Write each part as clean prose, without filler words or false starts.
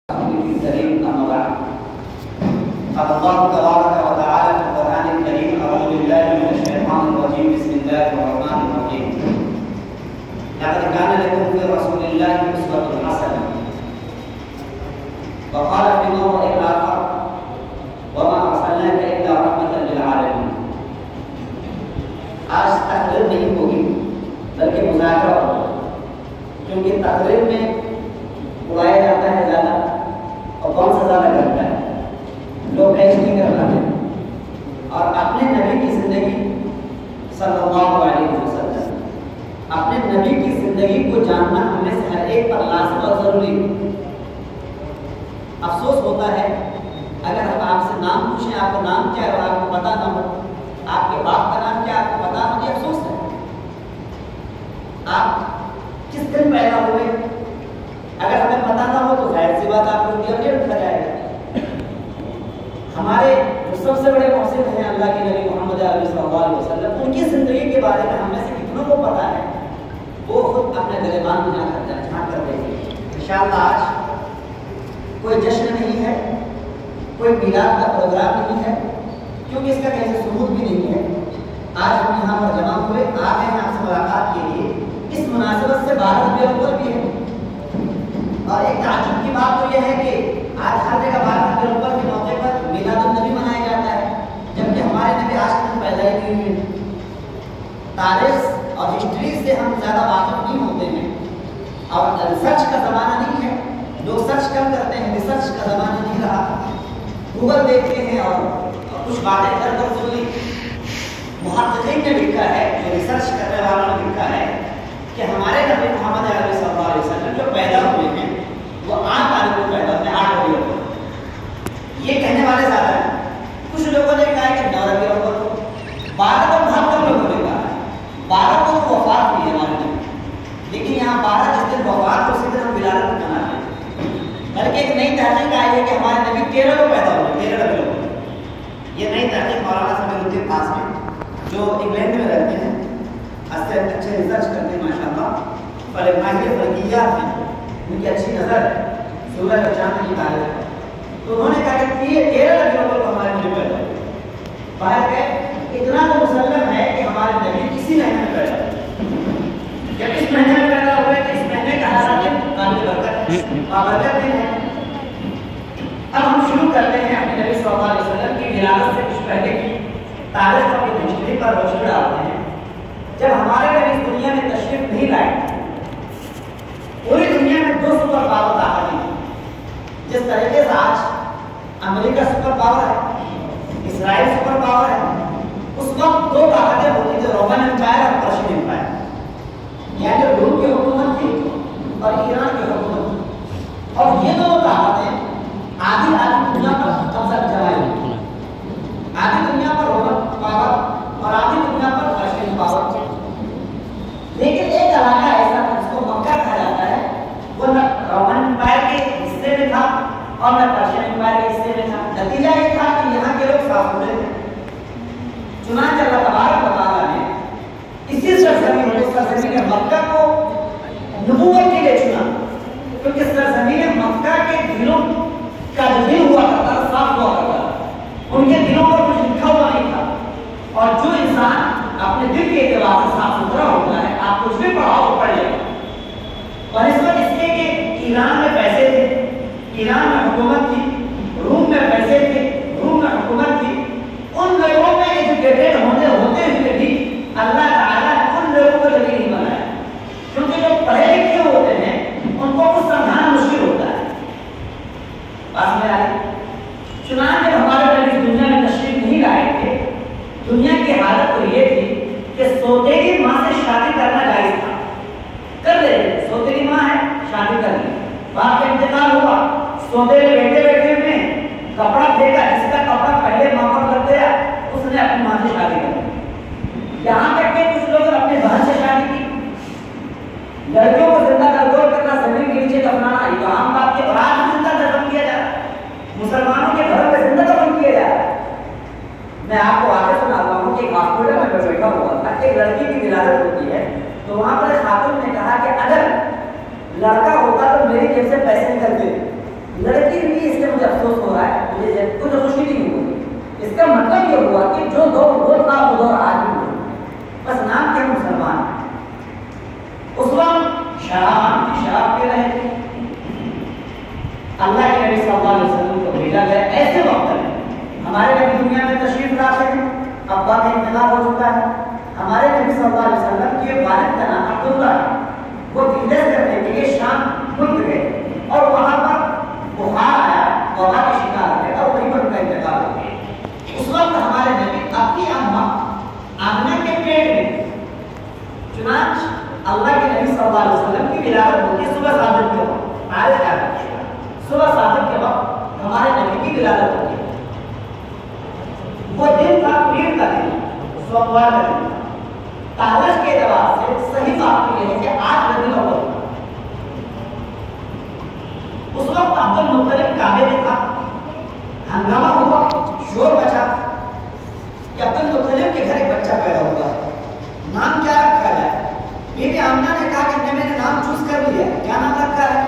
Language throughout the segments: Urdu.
الكريم أما بعد قال الله تبارك وتعالى في القرآن الكريم أعوذ بالله من الشيطان الرجيم بسم الله الرحمن الرحيم لقد كان لكم في رسول الله أسوة حسنة وقال في موضع آخر وما أرسلناك إلا رحمة للعالمين. آج تقریر نہیں ہوگی بلکہ مذاکرہ ہوگا کیونکہ تقریر میں اڑایا جاتا ہے زیادہ اور کون سا زیادہ کرتا ہے لوگ ایسے نہیں کر پاتے اور اپنے نبی کی زندگی صلی اللہ علیہ وسلم اپنے نبی کی زندگی کو جاننا ہمیں سے ہر ایک پر لازم اور ضروری ہے. افسوس ہوتا ہے اگر ہم آپ سے نام پوچھیں آپ کا نام کیا ہے اور آپ کو پتہ نہ ہو, آپ کے باپ کا نام کیا آپ کو پتہ ہو, یہ افسوس ہے. آپ کس دن پیدا ہوئے اگر ہمیں پتہ نہ ہو تو ظاہر سی بات آپ کو انڈیا میں رکھا جائے گا. ہمارے جو سب سے بڑے محسن ہیں اللہ کے نبی محمد علیہ صلی اللہ علیہ وسلم, ان کی زندگی کے بارے میں ہم میں سے کتنوں کو پتہ ہے وہ خود اپنے گریبان میں جھانک کر دیکھیں. انشاءاللہ آج کوئی جشن نہیں ہے, کوئی میلاد کا پروگرام نہیں ہے کیونکہ اس کا کہیں سے ثبوت بھی نہیں ہے. آج ہم یہاں پر جمع ہوئے آ گئے ہیں آپ سے ملاقات کے لیے. اس مناسبت سے 12 ربیع الاول بھی ہے اور ایک تعجب کی بات تو یہ ہے کہ آج ہر جگہ 12 ربیع الاول کے موقع پر میلاد النبی منایا جاتا ہے جبکہ ہمارے نبی آج تک پیدا ہی نہیں ہوئے. تاریخ اور ہسٹری سے ہم زیادہ واقف نہیں ہوتے ہیں اور ریسرچ کا زمانہ نہیں ہے. لوگ سرچ کم کرتے ہیں, ریسرچ کا زمانہ نہیں رہا. گوگل دیکھتے ہیں اور کچھ باتیں کر کر سن لی. محققین نے لکھا ہے, جو ریسرچ کرنے والوں نے لکھا ہے کہ ہمارے نبی محمد علیہ صلی اللہ علیہ وسلم جو پیدا ہوئے ہیں وہ 8 تاریخ کو پیدا ہوئے, 8 ربیع الاول. یہ کہنے والے زیادہ ہیں. کچھ لوگوں نے کہا کہ 9 ربیع الاول کو, 12 کو بہت کم لوگوں نے کہا ہے. 12 کو وفات ہوئی ہے ہمارے نبی, لیکن یہاں 12 جس دن وفات اسی دن ہم ولادت مناتے ہیں. بلکہ ایک نئی تحقیق آئی ہے کہ ہمارے نبی 13 کو پیدا ہوئے, 13 ربیع الاول. یہ نئی تحقیق مولانا سمیر الدین قاسمی جو انگلینڈ میں رہتے ہیں, اچھے ریسرچ کرتے ہیں ماشاءاللہ, ماہر فلکیات ہیں, ان کی اچھی نظر ہے سورج اور چاند کی تعریف ہے. تو انہوں نے کہا کہ یہ 13 ربیع الاول کو ہمارے نبی پیدا ہوئے. باہر کہ اتنا تو مسلم ہے کہ ہمارے نبی کسی مہینے میں پیدا ہوئے. جب اس مہینے میں پیدا ہوئے تو اس مہینے کا ہر دن قابل برکت دن ہے. اب ہم شروع کرتے ہیں اپنے نبی صلی اللہ علیہ وسلم کی ولادت سے کچھ پہلے کی تاریخ اور ہسٹری پر روشنی ڈالتے ہیں. جب ہمارے نبی اس دنیا میں تشریف نہیں لائے, پوری دنیا میں 2 سپر پاور طاقتیں ہیں. جس طریقے سے آج امریکہ سپر پاور ہے, اسرائیل سپر پاور ہے, اس وقت 2 طاقتیں ہوتی تھیں, رومن امپائر اور پرشین امپائر. یعنی روم کی حکومت تھی اور ایران کی حکومت تھی. اور یہ 2 طاقتیں آدھی دنیا پر قبضہ جمائے ہوئی. آدھی دنیا پر رومن پاور اور آدھی دنیا پر پرشین پاور. لیکن ایک علاقہ ایسا تھا جس کو مکہ کہا جاتا ہے, وہ نہ رومن امپائر کے حصے میں تھا اور نہ پرشین امپائر کے حصے میں تھا. نتیجہ یہ تھا کہ یہاں کے لوگ صاف ستھرے تھے. چنانچہ اللہ تبارک و تعالیٰ نے اسی سرزمین مکہ کو نبوت کے لیے چنا, کیونکہ سرزمین مکہ کے دلوں کا جو دل ہوا کرتا تھا صاف ہوا کرتا تھا. ان کے دلوں پر کچھ لکھا ہوا نہیں تھا. اور جو انسان اپنے دل کے اعتبار سے صاف ستھرا ہوتا ہے, آپ کچھ بھی پڑھاؤ تو پڑھ لے گا. اور اس وقت اس لیے کہ ایران میں پیسے تھے, ایران میں حکومت تھی, روم میں پیسے تھے, روم میں حکومت تھی. ان لوگوں میں ایجوکیٹڈ ہوتے ہوئے بھی اللہ تعالیٰ نے ان لوگوں کو نبی نہیں بنایا, کیونکہ جو پڑھے لکھے ہوتے ہیں ان کو کچھ سمجھانا مشکل ہوتا ہے. بات میں آئی. چنانچہ جب ہمارے نبی دنیا میں تشریف نہیں لائے تھے, دنیا کی حالت تو یہ تھی کہ سوتیلی ماں سے شادی کرنا جائز تھا. کر لے, سوتیلی ماں ہے, شادی کر لی. باپ کا انتقال ہوا, سوتیلے بیٹھے بیٹھے میں کپڑا پھینکا, جس کا کپڑا پہلے ماں پر لگ گیا اس نے اپنی ماں سے شادی کر لی. یہاں تک کہ کچھ لوگ اپنی بہن سے شادی کی. لڑکیوں کو زندہ گھر کرنا, زمین کے نیچے دفنانا, یہ تو عام بات کے برات زندہ دفن کیا جا رہا ہے. مسلمانوں کے گھروں میں زندہ دفن کیا جا رہا ہے. میں آپ کو واقعہ سناتا ہوں کہ ایک ہاسپٹل میں بیٹھا ہوا تھا, ایک لڑکی کی ولادت ہوتی ہے تو وہاں پر خاتون نے کہا کہ اگر لڑکا ہوتا تو میری جیب سے پیسے نکلتے. لڑکی کا وہ دور آج بھی نہیں، بس نام کے مسلمان ہیں۔ اس وقت شراب پی رہے تھے، اللہ کے نبی صلی اللہ علیہ وسلم کو بھیجا گیا ایسے وقت میں۔ ہمارے نبی دنیا میں تشریف لاتے ہیں، ابا کا انتقال ہو چکا ہے، ہمارے نبی صلی اللہ علیہ وسلم کے والد کا نام عبداللہ ہے، وہ بزنس کرنے کے لیے شام ملک گئے اور وہاں پر بخار آیا، وبا کے شکار ہوئے اور وہیں پر ان کا انتقال ہو گیا۔ اس وقت ہمارے نبی اپنی اماں آمنہ کے پیٹ میں، چنانچہ اللہ کے نبی صلی اللہ علیہ وسلم کی ولادت ہوتی ہے صبح صادق کے وقت، صبح صادق کے وقت ہمارے نبی کی ولادت ہوتی ہے۔ وہ دن تھا پیر کا دن، سوموار کا دن، تاریخ کے اعتبار سے صحیح بات یہ ہے کہ 8 ربیع الاول، اس وقت عبد المطلب کعبے میں تھا، ہنگامہ ہوا، شور مچا کہ عبد المطلب کے گھر ایک بچہ پیدا ہوا ہے، نام کیا رکھا جائے؟ بی بی آمنہ نے کہا کہ میں نے نام چوز کر لیا، کیا نام رکھا ہے؟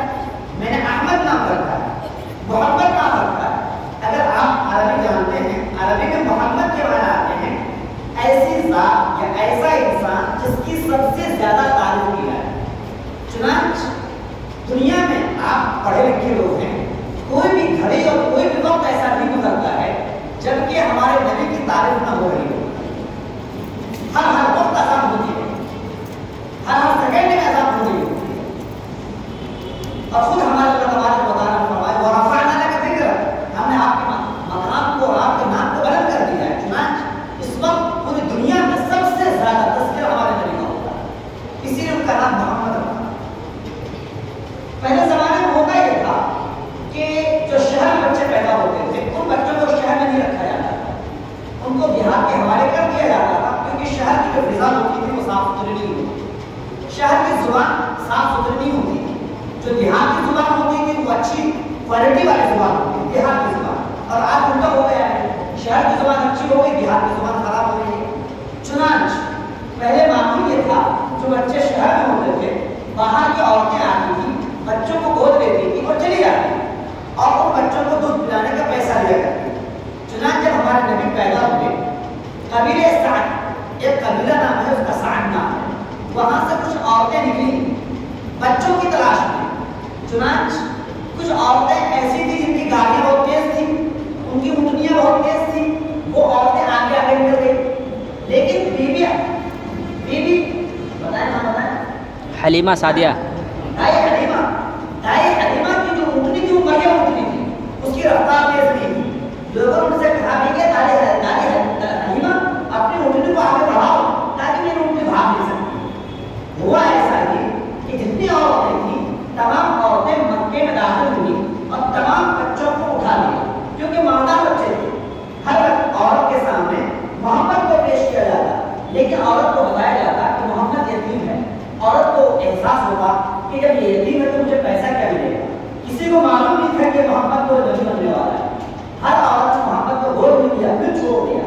میں نے احمد نام رکھا ہے، محمد نام رکھا ہے۔ اگر آپ عربی جانتے ہیں، عربی میں محمد کے معنی آتے ہیں ایسی ذات یا ایسا انسان جس کی سب سے زیادہ تعریف کی جائے۔ چنانچہ دنیا میں آپ پڑھے لکھے لوگ ہیں، کوئی بھی گھڑی اور کوئی بھی وقت ایسا نہیں گزرتا ہے جبکہ ہمارے نبی کی تعریف نہ ہو رہی ہو۔ ہر وقت آسان ہوتی ہے، ہر سیکنڈ میں آسان ہو رہی ہو۔ اور خود ہمارے اللہ تبارک و تعالیٰ نے فرمایا وَرَفَعْنَا لَكَ ذِكْرَكَ، ہم نے آپ کے مقام کو اور آپ کے نام کو بلند کر دیا ہے۔ چنانچہ اس وقت پوری دنیا میں سب سے زیادہ تذکرہ ہمارے نبی کا ہوتا ہے، اسی لیے ان کا نام محمد رکھا۔ پہلے زمانے میں ہوتا یہ تھا کہ جو شہر میں بچے پیدا ہوتے تھے ان بچوں کو شہر میں نہیں رکھا جاتا تھا، ان کو دیہات کے حوالے کر دیا جاتا تھا، کیونکہ شہر کی جو فضا ہوتی تھی وہ صاف ستھری نہیں ہوتی، شہر کی زبان صاف ستھری نہیں ہوتی تھی، جو دیہات کی زبان ہوتی تھی وہ اچھی کوالٹی والی زبان ہوتی تھی، دیہات کی زبان۔ اور آج الٹا ہو گیا ہے، شہر کی زبان اچھی ہو گئی، دیہات کی زبان خراب ہو گئی ہے۔ چنانچہ پہلے معمول یہ تھا جو بچے شہر میں ہوتے تھے باہر کی عورتیں آتی تھیں، بچوں کو گود لیتی تھی اور چلی جاتی اور ان بچوں کو دودھ پلانے کا پیسہ لیا کرتی۔ چنانچہ جب ہمارے نبی پیدا ہوئے، قبیلہ سعد، ایک قبیلہ نام ہے اس کا سعد نام ہے، وہاں سے کچھ عورتیں نکلی بچوں کی تلاش میں۔ چنانچہ کچھ عورتیں ایسی تھیں جن کی گاڑیاں بہت تیز تھیں، ان کی اونٹنیاں بہت تیز تھیں، وہ عورتیں آگے آگے نکل گئی، لیکن بیوی بتائیں نام بتائیں، حلیمہ سعدیہ، دائی حلیمہ کی جو اونٹنی تھی وہ مریم اونٹنی تھی، اس کی رفتار تیز نہیں تھی۔ لوگوں نے ان سے کہا بھی کہ دائی حلیمہ اپنی اونٹنی کو آگے بڑھاؤ تاکہ میری اونٹنی بھاگ نہیں سکتی۔ ہوا ایسا ہی کہ جتنی عورتیں تھیں تمام عورتیں مکے میں داخل ہوئی اور تمام بچوں کو اٹھا لیا، کیونکہ مالدار بچے تھے۔ ہر عورت کے سامنے محمد کو پیش کیا جاتا، لیکن عورت کو بتایا جاتا کہ محمد یتیم ہے۔ عورت کو احساس ہوتا کہ جب یہ یتیم ہے تو مجھے پیسہ کیا ملے گا، کسی کو معلوم نہیں تھا کہ محمد کو نبی بننے والا ہے۔ ہر عورت نے محمد کو گود نہیں دیا، پھر چھوڑ دیا،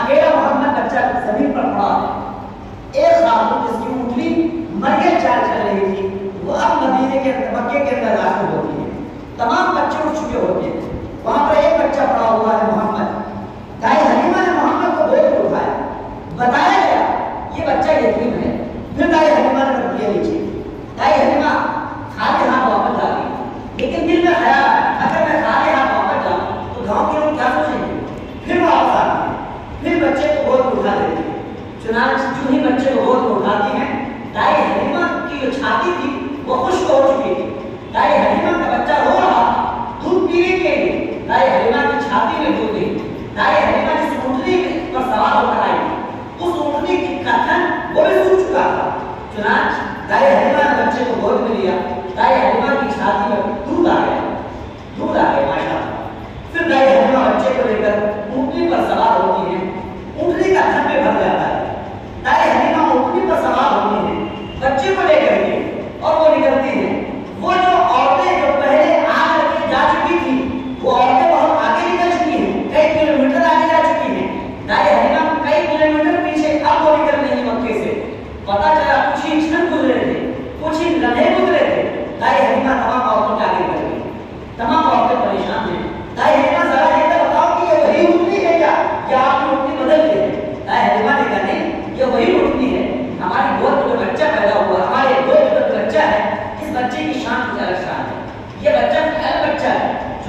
اکیلا محمد بچہ زمین پر پڑا ہے۔ ایک خاتون جس کی اونٹنی مریم چال چل رہی تھی وہ اب مدینے کے مکے کے اندر داخل ہوتی ہے، تمام بچے اٹھ چکے ہوتے ہیں، وہاں پر ایک بچہ پڑا ہوا ہے محمد۔ دائی حلیمہ نے محمد کو گود میں اٹھایا، بتایا گیا یہ بچہ یتیم ہے، پھر دائی حلیمہ نے رکھ دیا نیچے۔ دائی حلیمہ خالی ہاتھ واپس جا گئی، لیکن دل میں خیال ہے اگر میں خالی ہاتھ واپس جاؤں تو گاؤں کے لوگ کیا سوچیں گے، پھر واپس آتی ہے، پھر بچے کو گود میں اٹھا دیتی ہے۔ چنانچہ جو ہی بچے کو گود میں اٹھاتی ہیں، دائی حلیمہ کی جو چھاتی تھی وہ خشک ہو چکی تھی، دائی حلیمہ کا بچہ رو رہا تھا دودھ پینے کے لیے، دائی حلیمہ کی چھاتی میں دودھ دی۔ دائی حلیمہ جس اونٹنی پر سوار ہو کر آئی اس اونٹنی کی کتھن وہ بھی سوکھ چکا تھا۔ چنانچہ دائی حلیمہ نے بچے کو گود میں لیا، دائی حلیمہ کی چھاتی میں دودھ آ گیا، ماشاءاللہ۔ پھر دائی حلیمہ بچے کو لے کر اونٹنی پر سوار ہوتی ہیں، اونٹنی کا تھن میں بھر جاتا ہے، دائی حلیمہ اونٹنی پر سوار ہوتی ہیں، بچے کو لے کر کے اور وہ نکلتی ہیں۔ وہ جو عورتیں جو پہلے آ کر کے جا چکی تھی وہ عورتیں بہت آگے نکل چکی ہیں، کئی کلومیٹر آگے جا چکی ہیں، دائی حلیمہ کئی کلومیٹر پیچھے اب وہ نکل رہی مکے سے۔ پتا چلا کچھ ہی چھن گزرے تھے، کچھ ہی لمحے گزرے تھے، دائی حلیمہ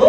2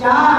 4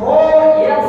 4 years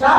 4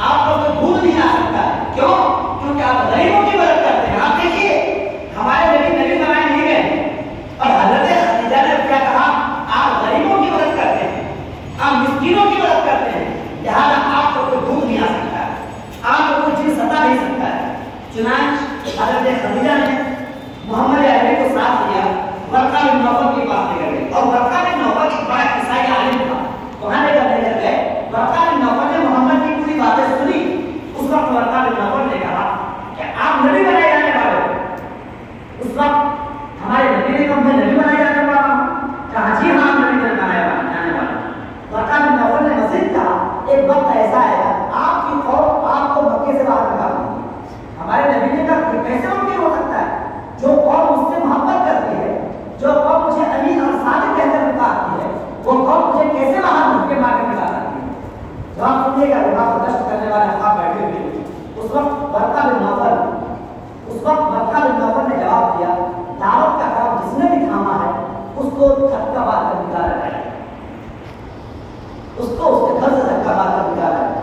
آپ کو کوئی بھول نہیں آ سکتا ہے. کیوں؟ کیونکہ آپ غریبوں کی مدد کرتے ہیں. آپ دیکھیے ہمارے نبی بنائے نہیں گئے اور حضرت خدیجہ نے کیا کہا؟ آپ غریبوں کی مدد کرتے ہیں, آپ مسکینوں کی مدد کرتے ہیں, لہٰذا آپ کو کوئی بھول نہیں آ سکتا ہے, آپ کو کوئی چیز ستا نہیں سکتا ہے. چنانچہ حضرت خدیجہ نے محمد عربی کو ساتھ لیا, ورقہ بن نوفل کے پاس لے گئے. اور ورقہ بن نوفل ایک بڑا عیسائی عالم تھا, وہاں لے کر گئے. ورقہ بن نوفل نے محمد کی پوری باتیں سنی. اس وقت ورقہ بن نوفل نے کہا کہ آپ نبی بنائے جانے والے ہو. اس وقت ہمارے نبی نے کہا میں نبی بنائے جانے والا ہوں. کہا جی ہاں نبی بنائے جانے والا ہوں. ورقہ بن نوفل نے مزید کہا ایک وقت ایسا ہے آپ کی قوم آپ کو مکے سے باہر نکال دیں گی. ہمارے نبی نے کہا کیسے ممکن ہو سکتا ہے؟ جو قوم مجھ سے محبت کرتی ہے, جو قوم مجھے امین اور صادق کہہ کر پکارتی ہے, وہ قوم مجھے کیسے باہر مکے مار کے نکال سکتی ہے؟ جواب سنیے گا. وہاں پر گشت کرنے والے افراد بیٹھے ہوئے اس وقت ورقہ بن نوفل نے جواب دیا دعوت کا کام جس نے بھی تھاما ہے اس کو دھکا مار کر نکالا جائے, اس کو اس کے گھر سے دھکا مار کر نکالا جائے.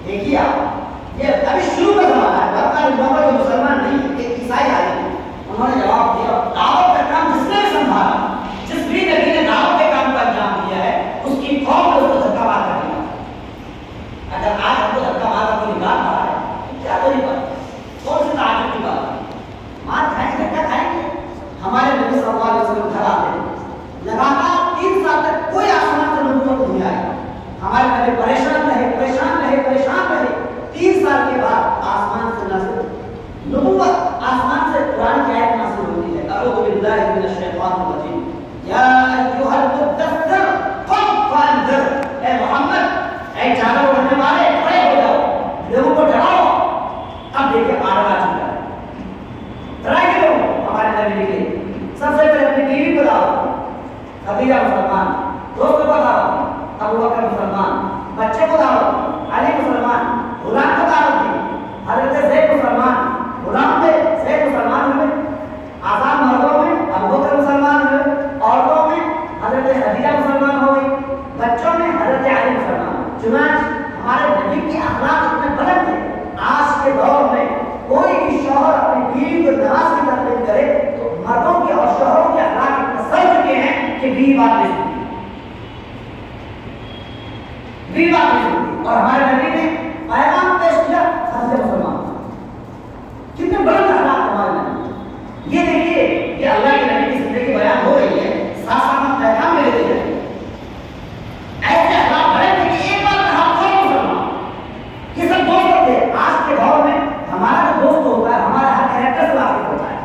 دیکھیے آپ یہ ابھی شروع کا زمانہ ہے. ورقہ بن نوفل جو مسلمان نہیں ایک عیسائی عالم ہے, انہوں نے جواب دیا دعوت کا کام جس نے بھی سنبھالا, جس بھی نبی نے دعوت کے کام کا انجام دیا ہے اس کی قوم نے اس کو دھکا مار کر نکالا. اگر آج ہم کو دھکا مار کر کوئی نکال رہا ہے کیا تو نہیں پتا کون سی تعجب کی بات ہے. مار کھائیں گے دھکا کھائیں گے. ہمارے نبی صلی اللہ علیہ وسلم گھر آتے ہیں لگاتار 3 سال تک کوئی آسمان سے نبوت نہیں آئی. ہمارے نبی پریشان رہے 3 سال کے بعد آسمان سے نازل نبوت, آسمان سے قرآن کی آیت نازل ہوتی ہے. اعوذ باللہ من الشیطان الرجیم یا ایھا المدثر قم فانذر. اے محمد اے چادر اوڑھنے والے کھڑے ہو جاؤ, لوگوں کو ڈراؤ. اب دیکھیں آڈر آ چکا ہے, ڈرائے گے لوگ ہمارے نبی کے. سب سے پہلے اپنی بیوی کو لاؤ, خدیجہ مسلمان, دوست کو لاؤ, ابو بکر مسلمان, بچے کو لاؤ, علی مسلمان, غلام کو دعوت دی, حضرت زید مسلمان, غلام میں زید مسلمان ہوئے, آزاد مردوں میں ابو بکر مسلمان ہوئے, عورتوں میں حضرت خدیجہ مسلمان ہو گئی, بچوں میں حضرت علی مسلمان. چنانچہ ہمارے نبی کے اخلاق اتنے بلند تھے. آج کے دور میں کوئی بھی شوہر اپنی بیوی کو نماز کی ترغیب کرے تو مردوں کے اور شوہروں کے اخلاق اتنے سڑ چکے ہیں کہ بیوی بات نہیں سنتی, بیوی بات نہیں سنتی. اور ہمارے نبی نے پیغام پیش کیا حضرت مسلمان. کتنے بلند اخلاق ہمارے نبی. یہ دیکھیے یہ اللہ کے نبی کی زندگی بیان ہو رہی ہے, ساتھ ساتھ ہم پیغام میں لیتے جائیں. ایسے اخلاق بڑے تھے کہ ایک بار کہا کوئی مسلمان, یہ سب دوست تھے. آج کے دور میں ہمارا جو دوست ہوتا ہے ہمارا ہر کریکٹر سے واقف ہوتا ہے.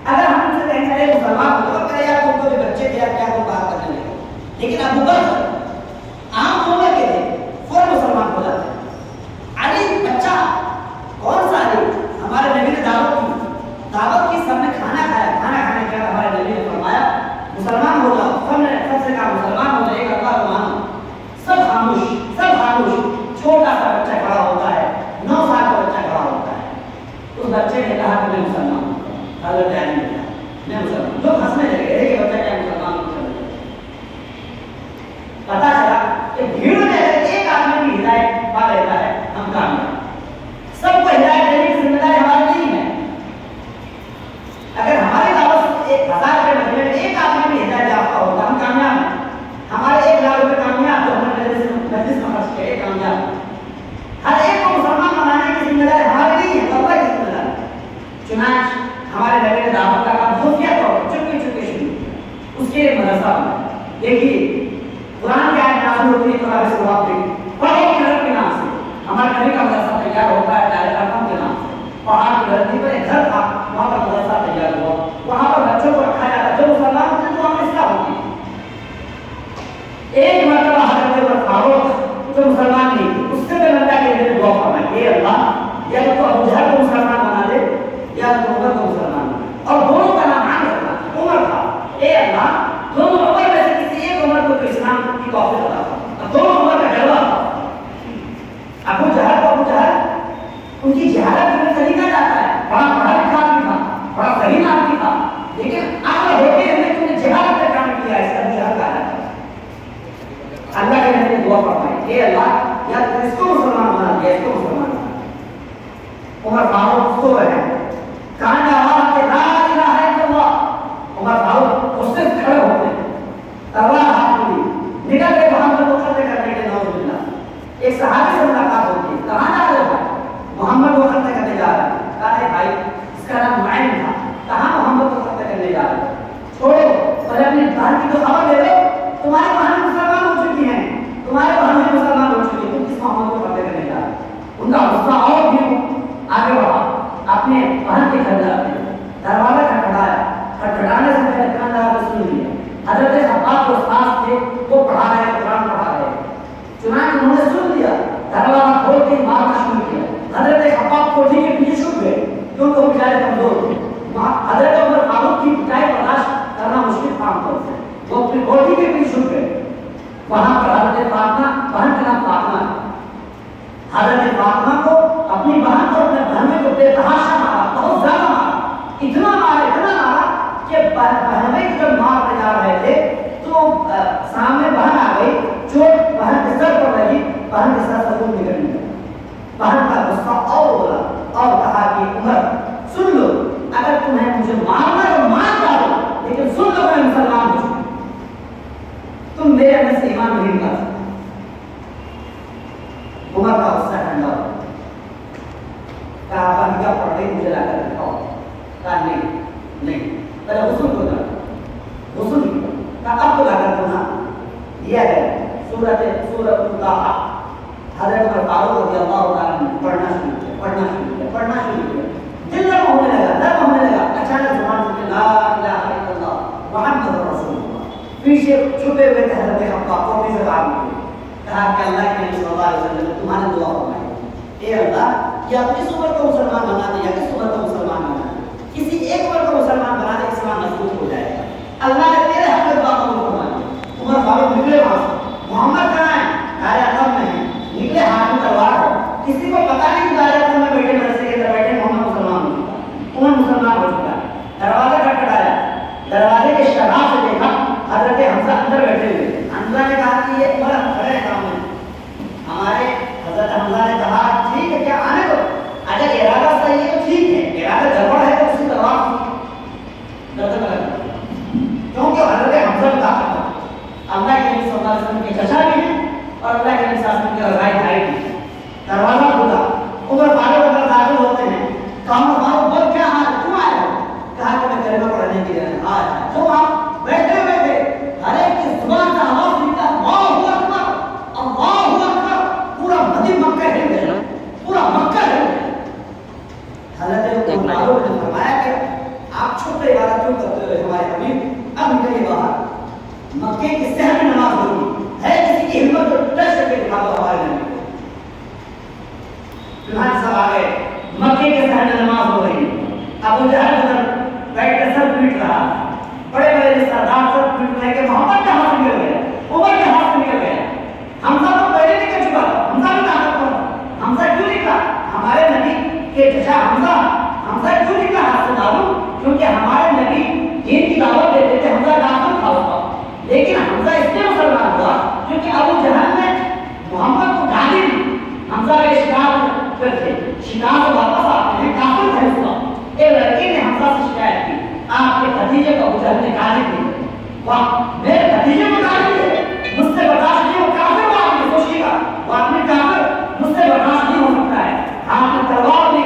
اگر ہم ان سے کہیں چلے مسلمان ہو تو کرے یار تم کو جو بچے تھے کیا تم بات کرنے لگے, لیکن ابو بکر عام عمر کے تھے فوراً مسلمان ہو جاتے ہیں. علی بچہ کون سا علی, ہمارے نبی نے دعوت کی سب نے کھانا کھایا, کھانا کھانے کے بعد ہمارے نبی نے فرمایا مسلمان ہو جاؤ. سب سے کہا مسلمان ہو جائے گا, اللہ کو مانو. سب خاموش. چھوٹا سا بچہ کھڑا ہوتا ہے, 9 سال کا بچہ کھڑا ہوتا ہے. اس بچے نے کہا کہ میں مسلمان ہوں. حضرت علی نے کہا میں مسلمان. لوگ ہنسنے لگے کہ بچہ کیا مسلمان ہو. پتا چلا کہ بھیڑ میں ایک آدمی کی ہدایت پا لیتا ہے ہم کامیاب. سب کو ہدایت دینے کی ذمہ داری ہماری نہیں ہے. اگر ہماری دعوت 1000 کے مجمع میں ایک آدمی کی ہدایت یافتہ ہوگا ہم کامیاب ہیں. ہمارے 1 لاکھ روپے کامیاب جو ہم نے مجلس میں خرچ کیے کامیاب. ہر ایک کو مسلمان بنانے کی ذمہ داری ہماری نہیں ہے, اللہ کی ذمہ داری. چنانچہ ہمارے نبی نے دعوت کا کام خفیہ طور پر چپکے شروع کیا. اس کے لیے مدرسہ بنا. دیکھیے قرآن کی آیت نازل ہوتی ہے قرآن سے جواب دیں پڑھو کی حضرت کے نام سے. ہمارے نبی کا مدرسہ تیار ہوتا ہے دائرہ ارقم کے نام سے. پہاڑ کی دھرتی پر ایک گھر تھا, وہاں پر مدرسہ تیار ہوا. وہاں پر بچوں کو رکھا جاتا جو مسلمان ہوتے ہیں تو وہاں اصلاح ہوتی. ایک مرتبہ حضرت عمر فاروق جو مسلمان نہیں اس سے بھی اللہ کے لیے دعا فرمائی, اے اللہ یا تو ابو جہل کو مسلمان بنا دے یا تو عمر کو مسلمان بنا دے. اور دونوں کا نام عام رکھنا عمر تھا. اے اللہ دونوں عمر میں سے کسی ایک عمر کو اسلام کی توفیق عطا فرما. دونوں عمر کا جلوہ تھا. ابو جہل ان کی جہالت میں طریقہ جاتا ہے, بڑا پڑھا لکھا آدمی تھا, بڑا صحیح آدمی تھا, لیکن آپ ہوتے ہیں تم نے جہالت کا کام کیا, اس کا جہل کا اللہ کے نبی نے دعا فرمائی, اے اللہ یا اس کو مسلمان بنا دیا، اس کو مسلمان بنا دیا۔ عمر فاروق سو رہے ہیں، کان آواز کے لا الہ الا اللہ، عمر فاروق اس سے کھڑے ہوتے ہیں، تلوار ہاتھ میں نکل کے محمد کو قتل کرنے کے نعوذ باللہ۔ ایک صحابی سے ملاقات ہوتی ہے، کہاں جا رہے ہو؟ محمد کو قتل کرنے جا رہے ہیں۔ کہا بھائی اس کا نام معین تھا، کہاں محمد کو قتل کرنے جا رہے ہیں؟ چھوڑو پہلے اپنی بہن کی تو خبر دے دو، تمہاری بہن مسلمان ہو چکی ہیں، تمہارے بہن بھی مسلمان ہو چکی ہے، تم کس محمد کو قتل کرنے جا رہے ہیں؟ ان کا غصہ اور بھی آگے بڑھا، اپنے بہن کے گھر جاتے ہیں، دروازہ کھٹکھٹایا، کھٹکھٹانے سے پہلے دکاندار نے سن لیا، حضرت خباب جو استاد تھے وہ پڑھا رہے ہیں، قرآن پڑھا رہے ہیں، چنانچہ انہوں نے سن لیا، دروازہ کھول کے مارنا شروع کیا، حضرت خباب کوٹھی کے پیچھے چھپ گئے کیونکہ وہ بیچارے کمزور تھے۔ حضرت عمر فاروق کی پٹائی برداشت کرنا مشکل کام تھا، وہ اپنی کوٹھی کے پیچھے چھپ گئے، وہاں پر حضرت فاطمہ، بہن کا نام فاطمہ ہے، حضرت فاطمہ کو اپنی بہن کو اپنے گھر میں کو بے تحاشا مارا، بہت زیادہ مارا، اتنا مارا کہ بہنویں کی جب مارنے جا رہے تھے تو سامنے بہن آ گئی، چوٹ بہن کے سر پر لگی، بہن کے سر سے خون نکل گیا۔ بہن کا غصہ اور بولا اور کہا کہ عمر سن لو، اگر تمہیں مجھے مارنا تو مار ڈالو، لیکن سن لو میں مسلمان ہو چکا، تم میرے اندر سے ایمان نہیں نکال سکتے۔ عمر کا غصہ ٹھنڈا ہو، کہا آپ کیا پڑھ رہے مجھے لا کر دکھاؤ، کہا نہیں پہلے غسل کو کرنا، غسل کیا، کہا اب تو لا کر دھونا، دیا گیا سورۃ الطٰہٰ۔ حضرت عمر فاروق رضی اللہ تعالیٰ نے پڑھنا شروع کیا، دل نرم ہونے لگا، اچانک زبان سے لا الہ الا اللہ محمد رسول اللہ، پیچھے چھپے ہوئے تھے حضرت خباب کوٹھی سے باہر نکلے، کہا کہ اللہ کے نبی صلی اللہ علیہ وسلم نے تمہاری دعا فرمائی، اے اللہ یہ اپنی عمر کو مسلمان بنا دے یا کس عمر کو مسلمان بنا دے، کسی ایک عمر کو مسلمان بنا دے، اسلام محفوظ ہو جائے گا، اللہ نے تیرے حق میں دعا قبول فرمائی۔ عمر فاروق نکلے وہاں سے، محمد کہاں ہے؟ کہا کم نہیں، نکلے ہاتھ میں تلوار ہو، کسی کو پتا نہیں کہ دائرہ میں بیٹھے مدرسے کے اندر بیٹھے محمد مسلمان ہو چکا، عمر مسلمان ہو چکا ہے، دروازہ کھٹکھٹایا، دروازے کے شراب سے دیکھا حضرت حمزہ اندر بیٹھے ہوئے، حمزہ نے کہا کہ یہ عمر کھڑے سامنے، ہمارے حضرت حمزہ نے کہا ٹھیک ہے کیا آنے دو، اگر ارادہ صحیح ہے تو ٹھیک ہے، ارادہ گڑبڑ ہے تو اسی تلوار کیونکہ حضرت حمزہ کا اللہ کے نبی صلی اللہ علیہ وسلم کے چچا بھی ہیں اور اللہ کے نبی صلی اللہ علیہ وسلم کے رضائی بھائی بھی۔ دروازہ کھلا، عمر فاروق اندر داخل ہوتے ہیں، کہا عمر فاروق بول کیا حال ہے، کیوں آئے ہو؟ کہا کہ میں کلمہ پڑھنے کے لیے آیا ہوں۔ آپ بیٹھے ہوئے تھے، ہر ایک کی زبان کا آواز نکلا اللہ اکبر اللہ اکبر، پورا مکہ ہل گیا، پورا مکہ ہل گیا۔ حضرت عمر فاروق نے فرمایا کہ آپ چھپ کر عبادت کیوں کرتے ہوئے ہمارے حبیب، اب نکلیے باہر، مکے کی صحن میں نماز ہوگی، ہے کسی کی ہمت تو ٹچ کر کے دکھا دو ہمارے نبی کو۔ چنانچہ سب آ گئے، مکے کے صحن میں نماز ہو رہی، ابو جہل ادھر بیٹھ کر سر پیٹ رہا، بڑے بڑے سردار سب پیٹ رہے کہ محمد کے ہاتھ سے نکل گیا، عمر کے ہاتھ سے نکل گیا، حمزہ تو پہلے نکل چکا تھا، حمزہ بھی طاقت پر، حمزہ کیوں نکلا؟ ہمارے نبی کے چچا حمزہ کیوں نکلا ہاتھ سے معلوم؟ کیونکہ ہمارے نبی دین کی دعوت دیتے تھے، حمزہ کافر تھا اس وقت، لیکن حمزہ اس لیے مسلمان ہوا کیونکہ ابو جہل نے محمد کو گالی دی، حمزہ کے شکار پر تھے، شکار سے واپس آتے ہیں، کافر تھے اس وقت، ایک لڑکی نے حمزہ سے شکایت کی، آپ کے بھتیجے کو ابو جہل نے گالی دی، واہ میرے بھتیجے کو گالی دی، مجھ سے برداشت نہیں، وہ کافر ہوا، آپ نے سوچیے گا وہ آدمی کافر، مجھ سے برداشت نہیں ہو سکتا ہے، آپ نے تلوار دی،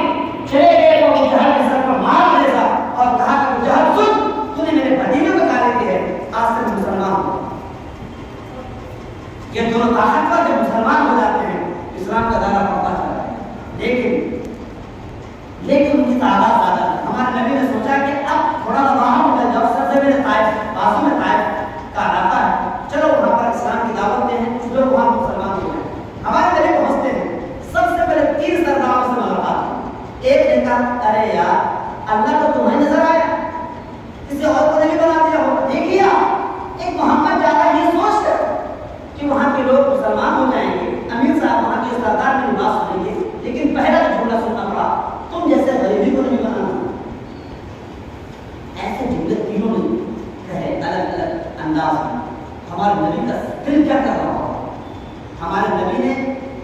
چلے گئے تو ابو جہل کے سر پر مار دے گا اور کہا کہ ابو جہل سن، تو نے میرے بھتیجے کو گالی دی ہے، آج سے مسلمان ہو۔ یہ دونوں طاقتور جب مسلمان ہو جاتے ہیں اسلام کا دائرہ بڑھتا چلا ہے، لیکن ان کی تعداد زیادہ ہے۔ ہمارے نبی نے سوچا کہ اب تھوڑا سا باہر نکل جاؤ، سب سے پہلے طائف، بازو میں طائف کا علاقہ ہے، چلو وہاں پر اسلام کی دعوت دیں، کچھ لوگ وہاں مسلمان ہو گئے۔ ہمارے نبی پہنچتے ہیں، سب سے پہلے 3 سرداروں سے ملاقات، ایک نے کہا ارے یار اللہ تو تمہیں نظر آیا، کسی اور کو نہیں بنا دیا ہو، دیکھ لیا ایک محمد جاتا یہ سوچ کر کہ وہاں کے لوگ مسلمان ہو جائیں گے، امیر صاحب وہاں کے سردار میں نماز سنیں گے، لیکن پہلا تو جملہ سننا پڑا تم جیسے غریبی کو نہیں بنانا۔ ایسے جملے تینوں نے کہے الگ الگ انداز میں، ہمارے نبی کا دل کیا کر رہا ہو، ہمارے نبی نے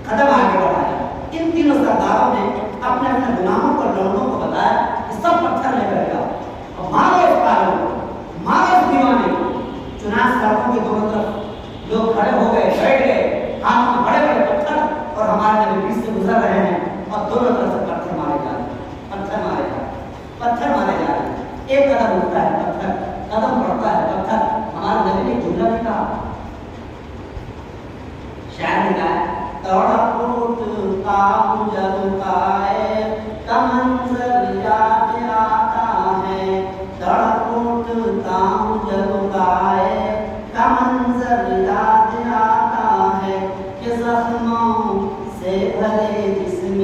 قدم آگے بڑھایا. ان تینوں سرداروں نے اپنے اپنے غلاموں کو لوگوں کو بتایا کہ سب پتھر لے کر جاؤ اور مارو اس پاگل کو, مارو اس دیوانے کو. چنانچہ سڑکوں کے دونوں طرف لوگ کھڑے ہو گئے, بیٹھ گئے, ہاتھ میں بڑے بڑے پتھر, اور ہمارے نبی بیچ سے گزر رہے ہیں اور دونوں طرف سے پتھر مارے جا رہے ہیں, پتھر مارے جا رہے ہیں, پتھر مارے جا رہے ہیں. ایک قدم اٹھتا ہے پتھر, قدم بڑھتا ہے پتھر. ہمارے نبی نے جملہ بھی کہا, شاعر نے کہا تڑپ اٹھتا ہوں جب طائف کا منظر یاد آتا ہے, تڑپ اٹھتا ہوں جب طائف کا منظر یاد آتا ہے کہ زخموں سے بھرے جسم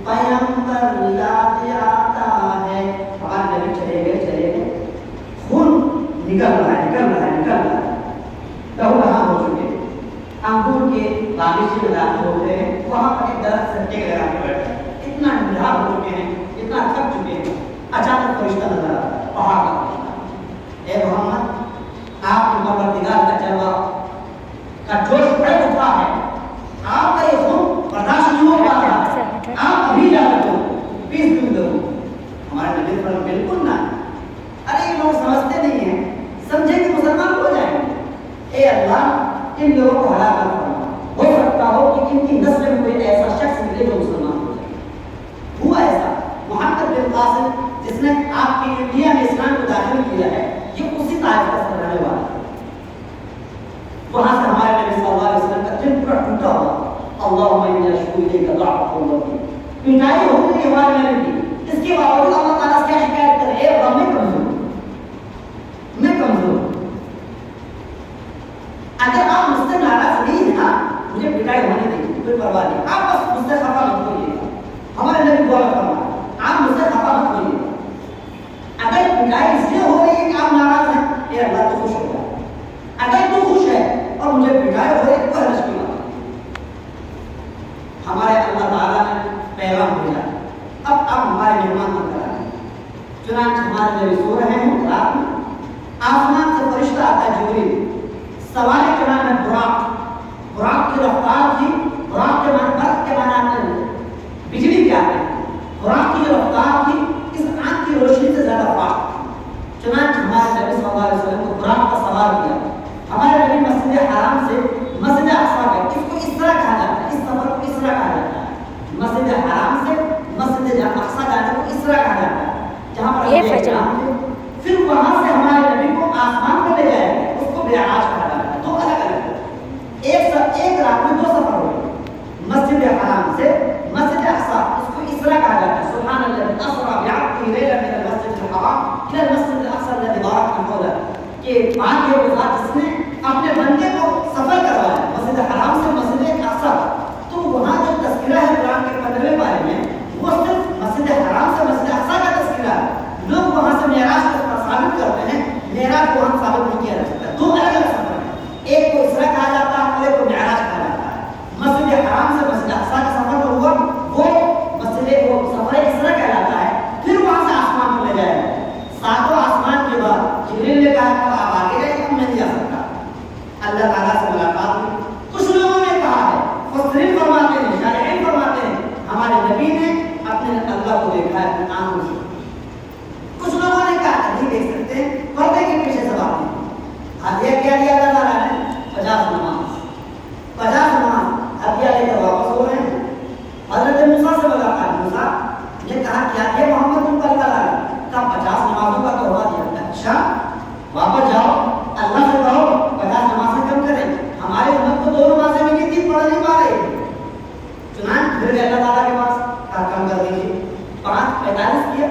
پیغمبر یاد آتا ہے. ہمارے نبی چلے گئے, خون نکل رہا ہے, لہو لہان ہو چکے, انگور کے باغیچے میں داخل ہو گئے ہیں, وہاں پر ایک درخت سے ٹیک لگا کے بیٹھے ہیں, اتنا نڈھال ہو چکے ہیں, اتنا تھک چکے ہیں. اچانک فرشتہ نظر آتا ہے, پہاڑ کا فرشتہ, اے محمد آپ کے پروردگار کا جلوہ کا جوش بڑھ اٹھا ہے, آپ کا یہ خون برداشت نہیں ہو پا رہا, آپ ابھی جا کر دو, پیس دوں دو. ہمارے نبی فرمایا بالکل نہ, ارے یہ لوگ سمجھتے نہیں ہیں, سمجھے کہ مسلمان ہو جائیں گے. اے اللہ ان لوگوں کو ہلاک نہ فرما, ہو سکتا ہو کہ ان کی نسل میں کوئی ایسا شخص نکلے جو مسلمان ہو جائے. ہوا ایسا, محمد بن قاسم جس نے آپ کی انڈیا میں اسلام کو داخل کیا ہے, یہ اسی طائف کا رہنے والا ہے. وہاں سے ہمارے نبی صلی اللہ علیہ وسلم کا دل پورا ٹوٹا ہوا, اللہم انی اشکو الیک ضعف قوتی, پٹائی ہو گئی ہمارے نبی کی. اس کے باوجود اللہ تعالیٰ سے کیا شکایت کرے, اے اللہ میں کمزور. اگر آپ مجھ سے ناراض نہیں ہیں نا, مجھے پٹائی ہونے دیجیے, کوئی پرواہ نہیں, آپ بس مجھ سے خفا مت ہوئیے گا. ہمارے نبی دعا فرمایا آپ مجھ سے خفا مت ہوئیے گا. اگر پٹائی اس لیے ہو رہی ہے کہ آپ ناراض ہیں, اے اللہ تو خوش ہو جائے. اگر تو خوش ہے اور مجھے پٹائی ہو رہی ہے, کوئی حرج کی بات نہیں. ہمارے اللہ تعالیٰ نے پیغام بھیجا, اب ہمارے مہمان بن کر آئے. چنانچہ ہمارے نبی سو رہے ہیں رات میں, آسمان سے فرشتہ آتا ہے جبریل, سواری کے نام ہے براق. براق کی رفتار تھی, براق کے معنی برق کے معنی بجلی کیا ہے, براق کی جو رفتار تھی اس آنکھ کی روشنی سے زیادہ فاق تھی. چنانچہ ہمارے نبی صلی اللہ علیہ وسلم کو براق کا سوار کیا. ہمارے نبی مسجد حرام سے مسجد اقصی گئے, اس کو اسرا کہا جاتا ہے, اس سفر کو اسرا کہا جاتا ہے. مسجد حرام سے مسجد اقصی جانے کو اسرا کہا جاتا ہے, جہاں پر پھر وہاں سے ہمارے نبی کو آسمان پر لے جایا گیا, اس کو معراج کہا جاتا ہے. دو الگ الگ ایک رات میں دو سفر ہوئے, مسجد حرام سے مسجد اقصی, اس کو اسرا کہا جاتا ہے. سبحان الذی اسری بعبدہ لیلا من المسجد الحرام الى المسجد الاقصى الذي باركنا حوله, کہ پاک ہے وہ ذات جس نے اپنے بندے کو سفر کروایا مسجد حرام سے مسجد اقصی. تو وہاں جو تذکرہ ہے قرآن کے 15ویں پارے میں, وہ صرف مسجد حرام سے مسجد اقصی کا تذکرہ ہے. لوگ وہاں سے معراج کو ثابت کرتے ہیں, معراج کو ہم ثابت نہیں کیا جا سکتا. دو الگ الگ سفر ہیں, ایک کو اسرا کہا جاتا ہے اور ایک کو معراج کہا جاتا ہے. مسجد حرام سے مسجد اقصی کا سفر جو ہوا وہ سفر اسرا کہلاتا ہے. پھر وہاں سے آسمان کو لے جایا گیا. ساتوں آسمان کے بعد جبریل نے کہا کہ آپ آگے گئے, ہم نہیں جا سکتا. اللہ تعالیٰ سے ملاقات ہوئی. کچھ لوگوں نے کہا ہے, مفسرین فرماتے ہیں, شارحین فرماتے ہیں, ہمارے نبی نے اپنے اللہ کو دیکھا ہے اپنی آنکھوں سے. کچھ لوگوں نے کہا نہیں دیکھ سکتے, پردے کے پیچھے سے بات نہیں. ہدیہ کیا دیا اللہ تعالیٰ نے, 50 نماز ہدیہ لے کر واپس ہو رہے ہیں. حضرت موسیٰ سے ملاقات, موسیٰ نے کہا کیا ہے محمد تم کو اللہ تعالیٰ نے کہا 50 نمازوں کا تحفہ دیا. اچھا واپس جاؤ, اللہ سے کہو 50 نمازیں کم کریں. ہمارے امت کو 2 نمازیں ملی تھی, پڑھ نہیں پا رہے. چنانچہ پھر گئے اللہ تعالیٰ کے پاس, کہا کم کر دیجیے. 5 45 کیا,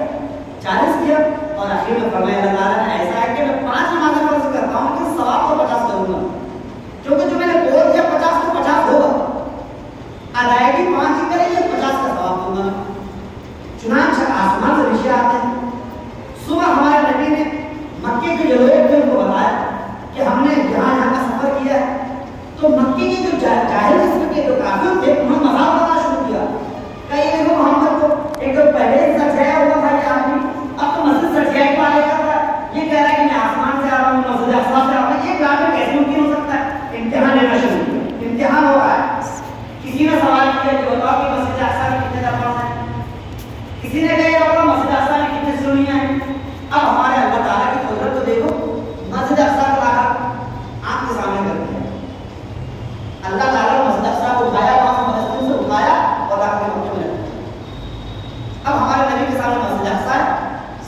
40 کیا, اور آخر میں فرمایا اللہ تعالیٰ نے ایسا ہے کہ میں 5 نمازیں فرض کرتا ہوں لیکن ثواب کو 50 کروں گا, کیونکہ جو میں نے بول دیا 50 کو 50 ہوگا. ادائیگی 5 ہی کریں گے, 50 کا ثواب دوں گا. چنانچہ آسمان سے رشتے آتے ہیں. صبح ہمارے نبی نے مکے کے جو لوگ تھے ان کو بتایا کہ ہم نے یہاں کا سفر کیا ہے. تو مکے کے جو جاہل قسم کے جو کافر تھے انہوں نے مذاق بنانا شروع کیا. کئی دیکھو محمد کو ایک تو پہلے سجایا ہوا تھا کہ آدمی, اب تو مسجد سجائی کو آنے کا تھا. یہ کہہ رہا ہے کہ میں آسمان سے آ رہا ہوں, مسجد اقصی سے آ رہا ہوں. یہ کلام میں کیسے ممکن ہو سکتا ہے؟ امتحان لینا شروع کیا, امتحان ہو رہا ہے. کسی نے سوال کیا کہ بتاؤ کہ مسجد اقصی میں کتنے دروازے ہیں؟ کسی نے کہا کہ مسجد اقصی میں کتنی سیڑھیاں ہیں؟ اب ہمارے اللہ تعالیٰ کی قدرت کو دیکھو، مسجد اقصی کو لا کر آنکھ کے سامنے کر دیا۔ اللہ تعالیٰ نے مسجد اقصی کو اٹھایا، وہاں سے فلسطین سے اٹھایا اور لا کر مکے میں رکھ دیا۔ اب ہمارے نبی کے سامنے مسجد اقصی ہے،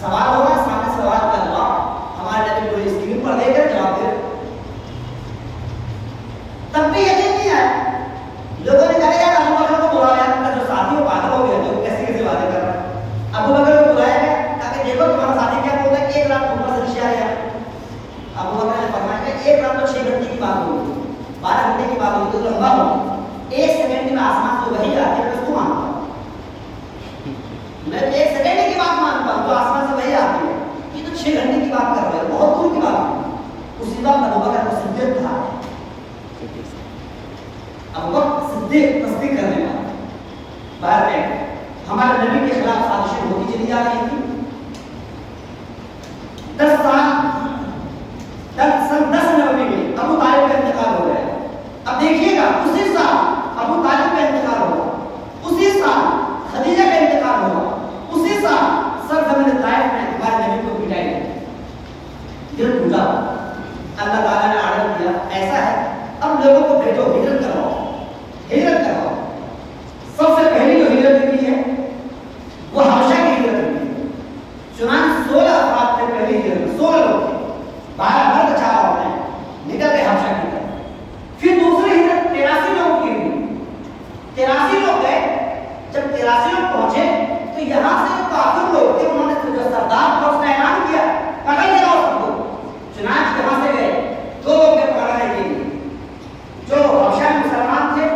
سوال ہو رہا ہے، سامنے سوال کا جواب ہمارے نبی کو اسکرین پر دے کر جواب دے، تب بھی یقین نہیں آیا۔ لوگوں نے کہا یار ابو بکر کو بلایا، ان کا جو ساتھی وہ پاگل ہو گیا، جو کیسے کیسے باتیں کر رہا ہے۔ ابو بکر کو بلایا گیا، کہا کہ دیکھو تمہارا ساتھی کیا بولتا ہے کہ ایک رات اوپر سے نیچے آیا۔ ابو بکر نے فرمایا کہ ایک رات تو 6 گھنٹے کی بات ہوگی، 12 گھنٹے کی بات ہوگی تو لمبا ہوگی، 1 سیکنڈ میں آسمان سے وحی آتی ہے، میں اس کو مانتا ہوں، میں 1 سیکنڈ کی بات مانتا ہوں تو آسمان سے وحی آتی ہے، یہ تو 6 گھنٹے کی بات کر رہے ہیں، بہت دور کی بات ہے۔ اسی وقت ابو بکر کو صدیق کہا، ابو بکر صدیق تصدیق کرنے والا۔ باہر میں ہمارے نبی کے خلاف سازشیں ہوتی چلی جا رہی تھی۔ 10 سن 10 میں ابو طالب کا انتقال ہو گیا۔ اب دیکھیے گا اسی سال ابو طالب کا انتقال ہوا، اسی سال خدیجہ کا انتقال ہوا، اسی سال سرزمین طائف میں ہمارے نبی کو پٹائی گئی، دل ٹوٹا۔ اللہ تعالیٰ نے آرڈر دیا ایسا ہے اب لوگوں کو بھیجو، ہجرت کرواؤ، ہجرت کرواؤ۔ سب سے پہلی جو ہجرت کی ہے وہ حبشہ کی ہجرت کی، چنانچہ 16 افراد تھے پہلی ہجرت، 16 لوگ تھے، 12 مرد 4 عورتیں نکل گئے حبشہ کی طرف۔ پھر دوسری ہجرت 83 لوگوں کی ہوئی، 83 لوگ گئے۔ جب 83 لوگ پہنچے تو یہاں سے جو کافر لوگ تھے انہوں نے جو سردار تھا اس نے اعلان کیا پکڑ جاؤ سب کو، چنانچہ یہاں سے گئے 2 لوگ کے پکڑنے کے لیے، جو حبشہ کے مسلمان تھے،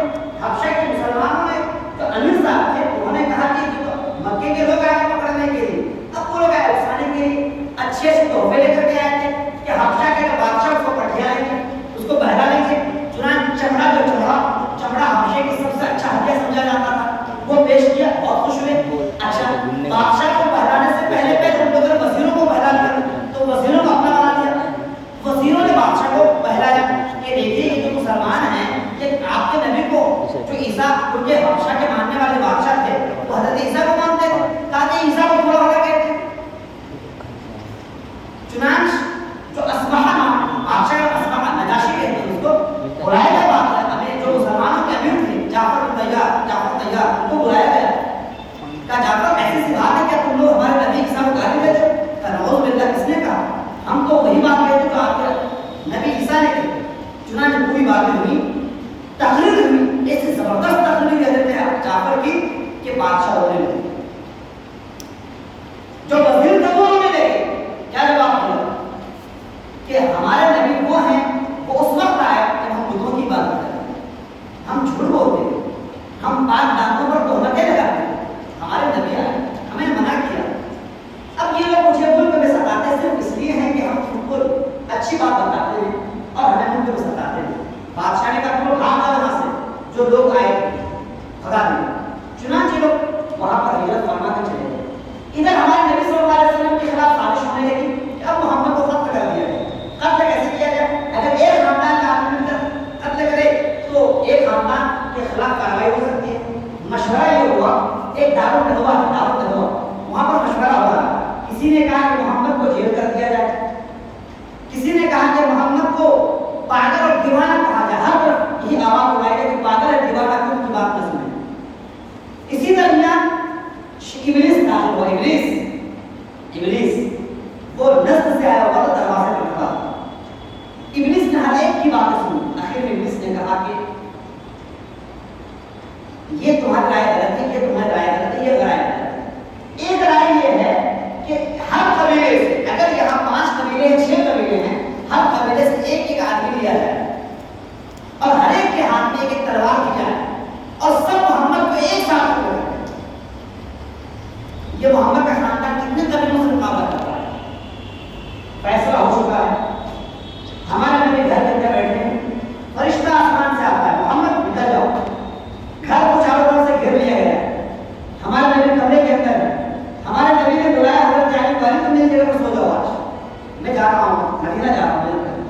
حبشہ کے مسلمانوں نے جو امیر صاحب تھے انہوں نے کہا کہ جو مکے کے لوگ آئے پکڑنے کے لیے، اب وہ لوگ آئے اٹھانے کے لیے اچھے سے تحفے لے کر کے آئے تھے کہ حبشہ کے بادشاہ اس کو پٹھیا لیں گے، اس کو بہلا لیں گے۔ چنانچہ چمڑا حبشے کی سب سے اچھا ہدیہ سمجھا جاتا تھا، وہ پیش کیا، بہت خوش ہوئے۔ اچھا بادشاہ کو بہلانے سے پہلے ہم لوگوں نے وزیروں کو بہلا لیا تو وزیروں کو اپنا بنا لیا، وزیروں نے بادشاہ کو بہلایا کہ دیکھیے یہ جو مسلمان ہیں کہ آپ کے نبی کو جو عیسیٰ ان کے حبشہ کے ماننے والے بادشاہ تھے وہ حضرت عیسیٰ کو مانتے تھے، کہا کہ عیسیٰ کو پورا ہوگا کہتے ہیں۔ چنانچہ جو اسمحہ بادشاہ کا اسمحہ نجاشی کہتے ہیں اس کو بلایا گیا، بات ہمیں جو مسلمانوں کے امیر تھے جعفر طیار ان کو بلایا گیا، کہا جعفر ایسی سی بات ہے کیا تم لوگ ہمارے نبی عیسیٰ کو گالی دیتے ہو؟ کہا نعوذ باللہ، کس نے کہا؟ ہم تو وہی بات کہتے جو آپ کے نبی عیسیٰ نے کی۔ چنانچہ پوری باتیں ہوئی، تقریر ہوئی، ایسی زبردست تقریر کہہ دیتے ہیں جعفر کی کہ بادشاہ ہونے لگے۔ جو وزیر تھے وہ ہونے لگے، کیا جواب دیا کہ ہمارے نبی وہ ہیں وہ اس وقت آئے جب ہم بتوں کی بات کرتے ہیں، ہم جھوٹ بولتے ہیں، ہم پاک دانتوں پر تہمتیں لگاتے ہیں، ہمارے نبی آئے ہمیں منع کیا۔ اب یہ لوگ مجھے ملک میں ستاتے صرف اس لیے ہیں کہ ہم خود کو اچھی بات بتاتے ہیں اور ہمیں ملک میں ستاتے ہیں۔ بادشاہ نے کہا تم بھاگ جاؤ یہاں سے، جو لوگ آئے بھگا دیں۔ چنانچہ لوگ وہاں پر ہجرت فرما کے چلے گئے۔ ادھر ہمارے نبی صلی اللہ علیہ وسلم کے خلاف سازش ہونے لگی کہ اب محمد کو قتل کر دیا جائے۔ قتل کیسے کیا جائے؟ اگر ایک خاندان کا آدمی مل کر قتل کرے تو ایک خاندان کے خلاف کارروائی ہو سکتی ہے۔ مشورہ یہ ہوا، ایک دارالندوا وہاں پر مشورہ ہوا، کسی نے کہا کہ محمد کو جیل کر دیا جائے، کسی نے کہا کہ محمد کو پاگل اور دیوانہ کہا جائے، ہر طرف یہی آواز اٹھائی گئی کہ پاگل ہے دیوانہ کیوں کی بات نہ سنیں۔ اسی درمیان ابلیس داخل ہوا، ابلیس وہ نسل سے آیا ہوا تھا، دروازے پر کھڑا۔ ابلیس نے ہر ایک کی باتیں سنی، آخر میں ابلیس نے کہا کہ یہ تمہاری رائے غلط ہے، یہ تمہاری رائے غلط ہے، یہ رائے غلط ہے۔ ایک رائے یہ ہے کہ ہر قبیلے سے، اگر یہاں 5 قبیلے ہیں 6 قبیلے ہیں، ہر قبیلے سے ایک ایک آدمی لیا جائے اور ہر ایک کے ہاتھ میں ایک ایک تلوار دی جائے اور سب محمد کو ایک ساتھ لے جائے۔ یہ محمد کا خاندان کتنے قبیلوں سے مقابلہ کر رہا ہے؟ فیصلہ ہو چکا ہے۔ ہمارے نبی گھر کے اندر بیٹھے ہیں، فرشتہ آسمان سے آتا ہے، محمد نکل جاؤ۔ گھر کو چاروں طرف سے گھیر لیا گیا ہے، ہمارے نبی کمرے کے اندر ہے۔ ہمارے نبی نے بلایا حضرت علی کو، تم میری جگہ پر سو جاؤ، آج میں جا رہا ہوں، مدینہ جا رہا ہوں۔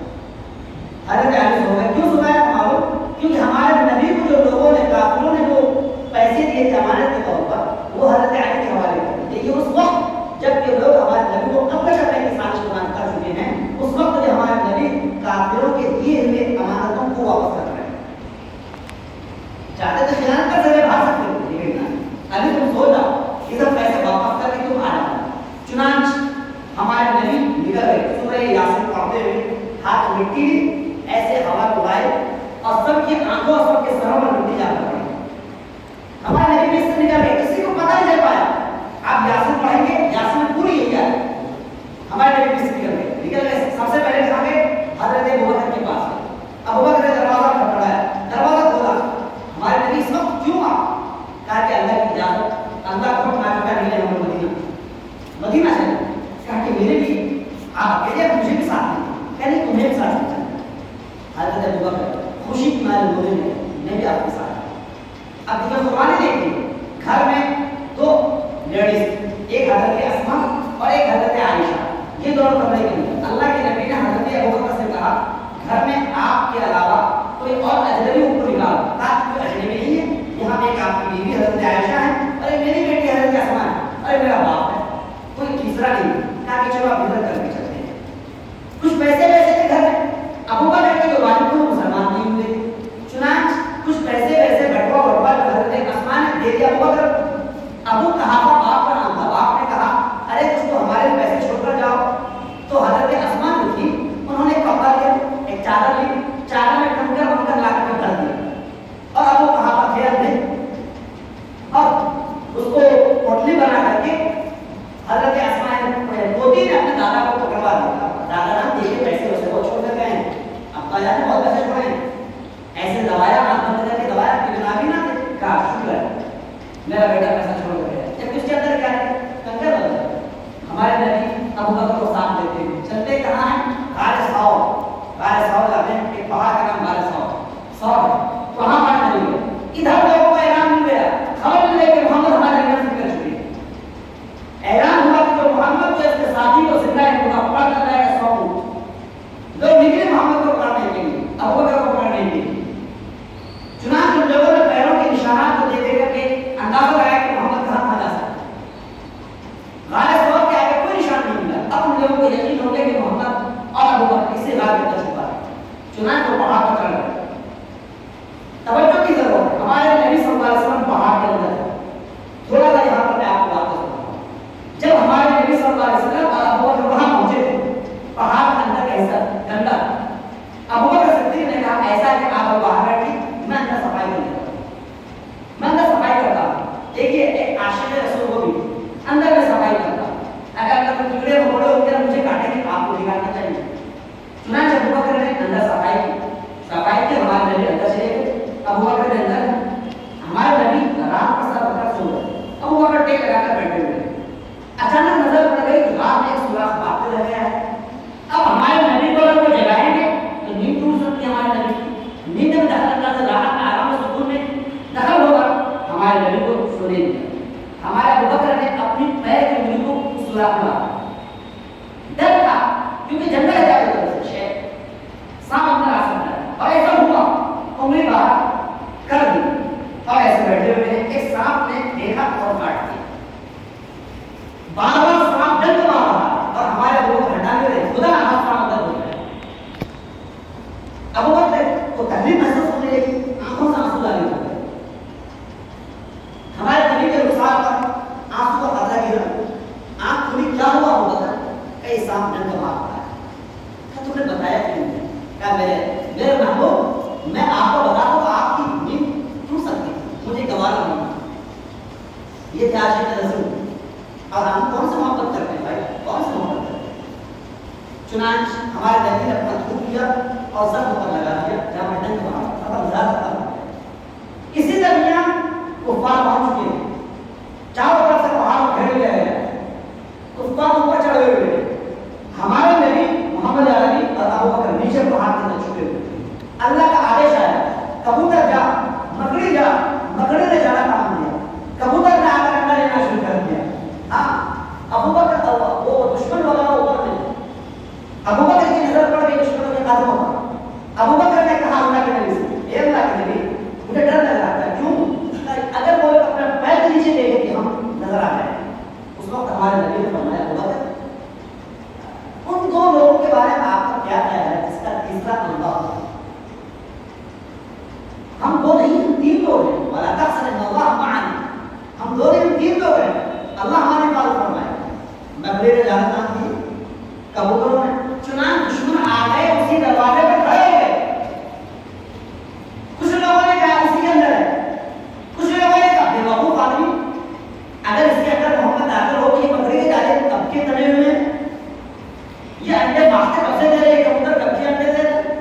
حضرت علی سو گئے، کیوں سنایا معلوم؟ کیونکہ ہمارے نبی کو جو لوگوں نے، کافروں نے جو کیوں آپ؟ کہا کہ اللہ کی اجازت، اللہ کو مانتا نہیں ہے ہم مدینہ مدینہ چلے. کہا کہ میرے لیے آپ کہتے ہیں مجھے بھی ساتھ نہیں، کہہ نہیں تمہیں بھی ساتھ نہیں چلنا. حضرت ابوبکر خوشی کی مارے بولے میں بھی آپ کے ساتھ. اب دیکھیں قرآن دیکھیے، گھر میں دو لیڈیز، ایک حضرت اسما اور ایک حضرت عائشہ، یہ دونوں کمرے کے اندر. اللہ کے نبی نے حضرت ابوبکر سے کہا گھر میں آپ کے علاوہ کوئی اور اجنبی اوپر نکالو تاکہ کوئی اجنبی نہیں ہے. یہاں پہ ایک آپ کی بیوی حضرت عائشہ ہے اور ایک میری بیٹی حضرت اسما ہے اور میرا باپ ہے، کوئی تیسرا نہیں. کہا کہ چلو آپ ادھر کر کے چلتے ہیں. کچھ پیسے تھے گھر میں، ابوبکر کے جو والد تھے وہ مسلمان نہیں ہوئے تھے، چنانچہ کچھ پیسے بٹوا حضرت اسما نے دے دیا ابوبکر. ابو قحافہ باپ کا نام تھا، باپ نے کہا ارے کچھ تو ہمارے پیسے چھوڑ کر جاؤ. تو حضرت اسما جو تھی انہوں نے کپڑا لیا، ایک چادر لی، چادر میں ٹھنکر بنکر لا کر کر دیا اور ابو قحافہ تھے اندھے اور اس کو پوٹلی بنا کر کے حضرت اسما نے پوتی نے اپنے دادا کو پکڑوا دیا. دادا نام دیکھے پیسے ویسے بہت چھوڑ کر گئے ہیں، ابا جان نے بہت پیسے چھوڑے ہیں، ایسے دبایا ہاتھ بند کر کے دبایا کہ جناب ہی نہ دے. کہا شکر ہے میرا بیٹا پیسہ چھوڑ کر گیا. جب اس کے اندر کیا ہے کنکر بن گیا. ہمارے نبی ابوبکر کو ساتھ لیتے ہیں، چلتے کہاں ہیں؟ غار ثور. غار ثور جاتے ہیں، ایک پہاڑ کا نام غار ثور ہے، وہاں پر چلے گئے. ادھر لوگوں کو اعلان مل گیا، خبر مل گئی کہ محمد ہمارے نبی سے کر چکے ہیں. اعلان ہوا کہ جو محمد کو اس کے ساتھی کو زندہ ہے وہ پکڑ کر لائے گا 100 لوگ نکلے محمد کو پکڑنے کے لیے، ابوبکر کو پکڑنے کے لیے. چنانچہ ان لوگوں نے پیروں کے نشانات کو دیکھ کر کے اندازہ لگایا کہ محمد کہاں پھنسا سکتا ہے. غار ثور کے آگے کوئی نشان نہیں ملا. اب ان لوگوں کو یقین ہو گیا کہ محمد اور ابوبکر اسی غار کے اندر چھپا ہے. چنانچہ وہ پہاڑ پکڑ گئے. توجہ کی ضرورت ہے، ہمارے نبی صلی اللہ علیہ وسلم پہاڑ کے اندر ہے. تھوڑا سا یہاں پر میں آپ کو بات بتاؤں. جب ہمارے نبی صلی اللہ علیہ وسلم اور ابوبکر وہاں پہنچے تھے پہاڑ کے اندر ایسا ٹھنڈا، ابوبکر صدیق نے کہا ایسا کہ آپ باہر بیٹھی میں اندر صفائی کرتا ہوں، میں اندر صفائی کرتا ہوں. دیکھیے ایک عاشق رسول کو بھی اندر میں صفائی کرتا ہوں، اگر اندر کوئی ٹکڑے مکوڑے ہوتے ہیں مجھے کاٹیں گے آپ کو نکالنا چاہیے. چنانچہ ابوبکر نے اندر صفائی کی، ہمارے نبی اندر چلے گئے. ابوبکر نے اندر، ہمارے نبی رات کو سر رکھ سو گئے، ابوبکر ٹیک لگا کر بیٹھے ہوئے. اچانک نظر پڑ گئی کہ رات میں ایک سوراخ باقی رہ گیا ہے. اب ہمارے نبی کو اگر وہ جگائیں گے تو نیند ٹوٹ سکتی ہے. ہمارے نبی کی نیند میں دخل انداز راحت میں آرام میں سکون میں دخل ہوگا، ہمارے نبی کو سونے دیا. ہمارے ابوبکر نے اپنی پیر کی انگلی کو اس سوراخ میں مارا. ڈر تھا کیونکہ جنگل ہے چاروں طرف سے، سانپ اندر آ سکتا ہے. اور ایسا ہوا انگلی باہر کر دی اور ایسے بیٹھے ہوئے ایک سانپ نے دیکھا اور کاٹ دیا. بار بار سانپ ڈنک مار رہا اور ہمارے ابوبکر ہٹا دے رہے، خدا نہ سانپ اندر ہو جائے. ابوبکر کو تکلیف محسوس ہونے لگی، آنکھوں سے آنسو ڈالنے لگے. ہمارے نبی کے رخسار پر آنسو کا قطرہ گرا. آنکھ کھلی، کیا ہوا ابوبکر؟ کئی سانپ ڈنک مار رہا ہے. تم نے بتایا کیوں؟ کہا میرے محبوب میں آپ کو بتا دوں آپ کی نیند ٹوٹ سکتی ہے، مجھے گوارا نہیں. یہ تھے عاشق رسول. اور ہم کون سے محبت کرتے ہیں بھائی، کون سے محبت کرتے ہیں؟ چنانچہ ہمارے نبی نے اپنا تھوک لیا اور زخم پر لگا دیا جہاں پر ڈنک مارا، ختم زیادہ ختم. اسی درمیان کفار پہنچ چکے ہیں، چاروں طرف سے پہاڑ گھیر لیا گیا، کفار اوپر چڑھے ہوئے. ہمارے نبی محمد عربی اور ابوبکر نیچے پہاڑ کے اندر چھپے ہوئے. اللہ کا آدیش آیا، کبوتر جا، مکڑی جا. مکڑی نے جانا کام دیا، کبوتر نے آ کر انڈا لینا شروع کر دیا. ہاں ابوبکر وہ دشمن والا اوپر نہیں. ابوبکر کی نظر پڑ گئی دشمنوں کے قدموں پر. ابوبکر نے کہا اللہ کے نبی سے، اے اللہ کے نبی مجھے ڈر لگ رہا ہے. کیوں؟ اگر وہ اپنا پیر نیچے دیکھے کہ ہم نظر آ رہے ہیں. اس وقت ہمارے نبی نے فرمایا ابوبکر ان دو لوگوں کے بارے میں آپ کا کیا خیال ہے جس کا تیسرا اللہ ہے؟ ہم دو نہیں، ہم تین لوگ ہیں. وَلَا تَحْسَبَنَّ اللَّهَ مَعَنَا، ہم دو نہیں، ہم تین لوگ ہیں. اللہ ہمارے پاس فرمائے. مکڑی نے جانا کام کی، کبوتروں نے. چنانچہ دشمن آ گئے اسی دروازے پہ کھڑے ہو گئے. کچھ لوگوں نے کہا اسی کے اندر ہے، کچھ لوگوں نے کہا بے وقوف آدمی اگر اس کے اندر محمد داخل ہو کہ مکڑی کے جالے کب کے تنے ہوئے ہیں، یہ انڈے مارتے کب سے دے رہے، کبوتر کب کے انڈے دے رہے،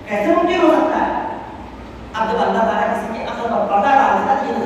کیسے ممکن ہو سکتا ہے؟ اب جب اللہ تعالیٰ کسی کے عقل پر پردہ ڈال دیتا تو یہ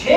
6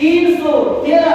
313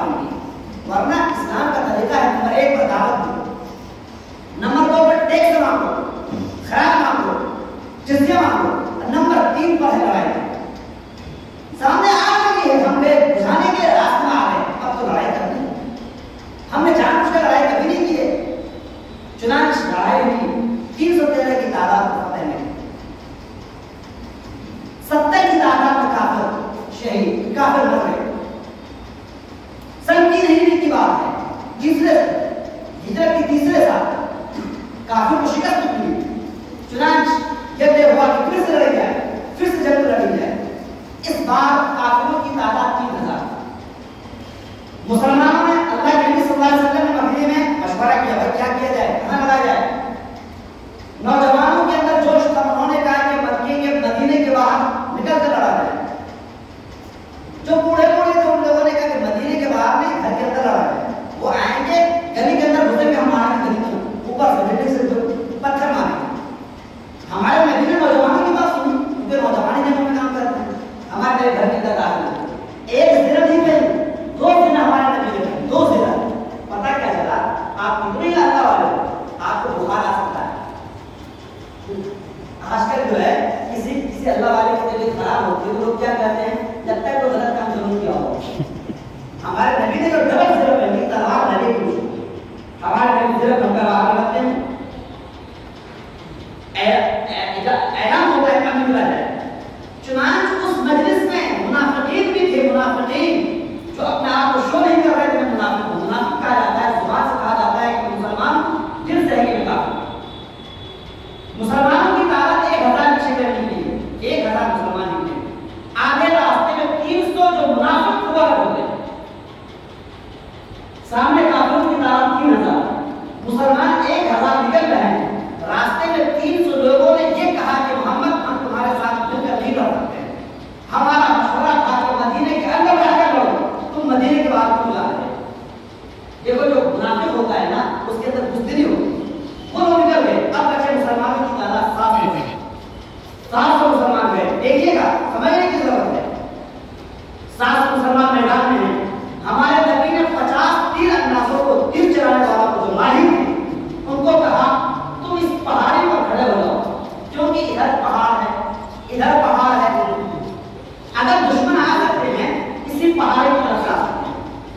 پائیں گے. ورنہ اسلام کا طریقہ ہے نمبر 1 پر دعوت دو, نمبر 2 پر ٹیکس مانگو, خیرات مانگو, جزیہ مانگو, نمبر 3 پر ہے لڑائی. سامنے آگ لگی ہے, ہم لوگ بجھانے کے راستے میں آ رہے ہیں, اب تو لڑائی کرنی ہے. ہم نے جان بوجھ کر لڑائی کبھی نہیں کی ہے. چنانچہ لڑائی ہوئی, 313 کی تعداد کو فتح میں, 70 کی تعداد میں کافر شہید, کافر مر گئے. سن 3 ہجری کی بات ہے, ہجرت کی تیسرے سال کافر کو شکست ملی. چنانچہ جب یہ ہوا کہ پھر سے لڑائی جائے, پھر سے جنگ لڑی جائے. اس بار کافروں کی تعداد 3000. مسلمانوں نے اللہ کے نبی صلی اللہ علیہ وسلم نے مدینے میں مشورہ کیا, کیا کیا جائے, کہاں لڑا جائے. نوجوانوں کے اندر جوش تھا, انہوں نے کہا کہ مکے کے مدینے کے باہر نکل کر لڑا جائے. جو بوڑھے تھے ان لوگوں نے کہا کہ مدینے کے باہر نہیں, گھر کے اندر لڑا جائے. وہ آئیں گے گلی کے اندر گھسیں گے, ہم ماریں گے گلی کو اوپر سے بلڈنگ سے جو پتھر ماریں گے. ہمارے نبی نے نوجوانوں کی بات سنی, کیونکہ نوجوان جنگوں میں کام کرتے ہیں. ہمارے گھر کے اندر داخل ہوئے, ایک زرہ نہیں پہنی, 2 دن ہمارے نبی نے پہنی, 2 زرہ. پتہ کیا چلا, آپ کتنی اللہ والے ہو, آپ کو بخار آ سکتا ہے. آج کل جو ہے کسی اللہ والے کی طبیعت خراب ہوتی ہے تو لوگ کیا کہتے ہیں, جب تک کوئی غلط کام ضرور کیا ہو. ہمارے نبی نے جو ڈبل زرہ پہنی, تلوار لگے ہوئی, ہمارے نبی زرہ پہن کر باہر رکھتے ہیں. اعلان ہوتا ہے کام نکلا جائے. چنانچہ اس مجلس میں منافقین بھی تھے, منافقین جو اپنے آپ کو شو نہیں کر رہے تھے. منافق منافق کہا جاتا ہے, زبان سے کہا جاتا ہے کہ مسلمان دل سے ہے کہ کافر. مسلمانوں کی تعداد 1000 کی شکل نکلی ہے, 1000 مسلمان نکلے. آگے راستے میں 300 جو منافق ہوا کرتے ہیں, سامنے کافروں کی تعداد 3000, مسلمان 1000 نکل رہے ہیں. راستے میں 300 لوگوں نے یہ کہا کہ محمد ہم تمہارے ساتھ مل کر نہیں رہ سکتے. ہمارا مشورہ تھا کہ مدینے کے اندر رہ کر لڑو, تم مدینے کے باہر کیوں جا رہے ہیں. دیکھو جو منافق ہوتا ہے نا, اس کے اندر بزدلی ہوتی, وہ لوگ نکل گئے. اب بچے مسلمانوں کی تعداد 700 مسلمان گئے. دیکھیے گا, سمجھنے کی ضرورت ہے. 700 مسلمان میدان میں ہیں. ہمارے نبی نے 50 تیر اندازوں کو, تیر چلانے والوں کو جو ماہر تھے, ان کو کہا تم اس پہاڑی پر کھڑے ہو جاؤ, کیونکہ ادھر پہاڑ ہے, ادھر پہاڑ ہے. اگر دشمن آ سکتے ہیں اسی پہاڑی پر رکھا.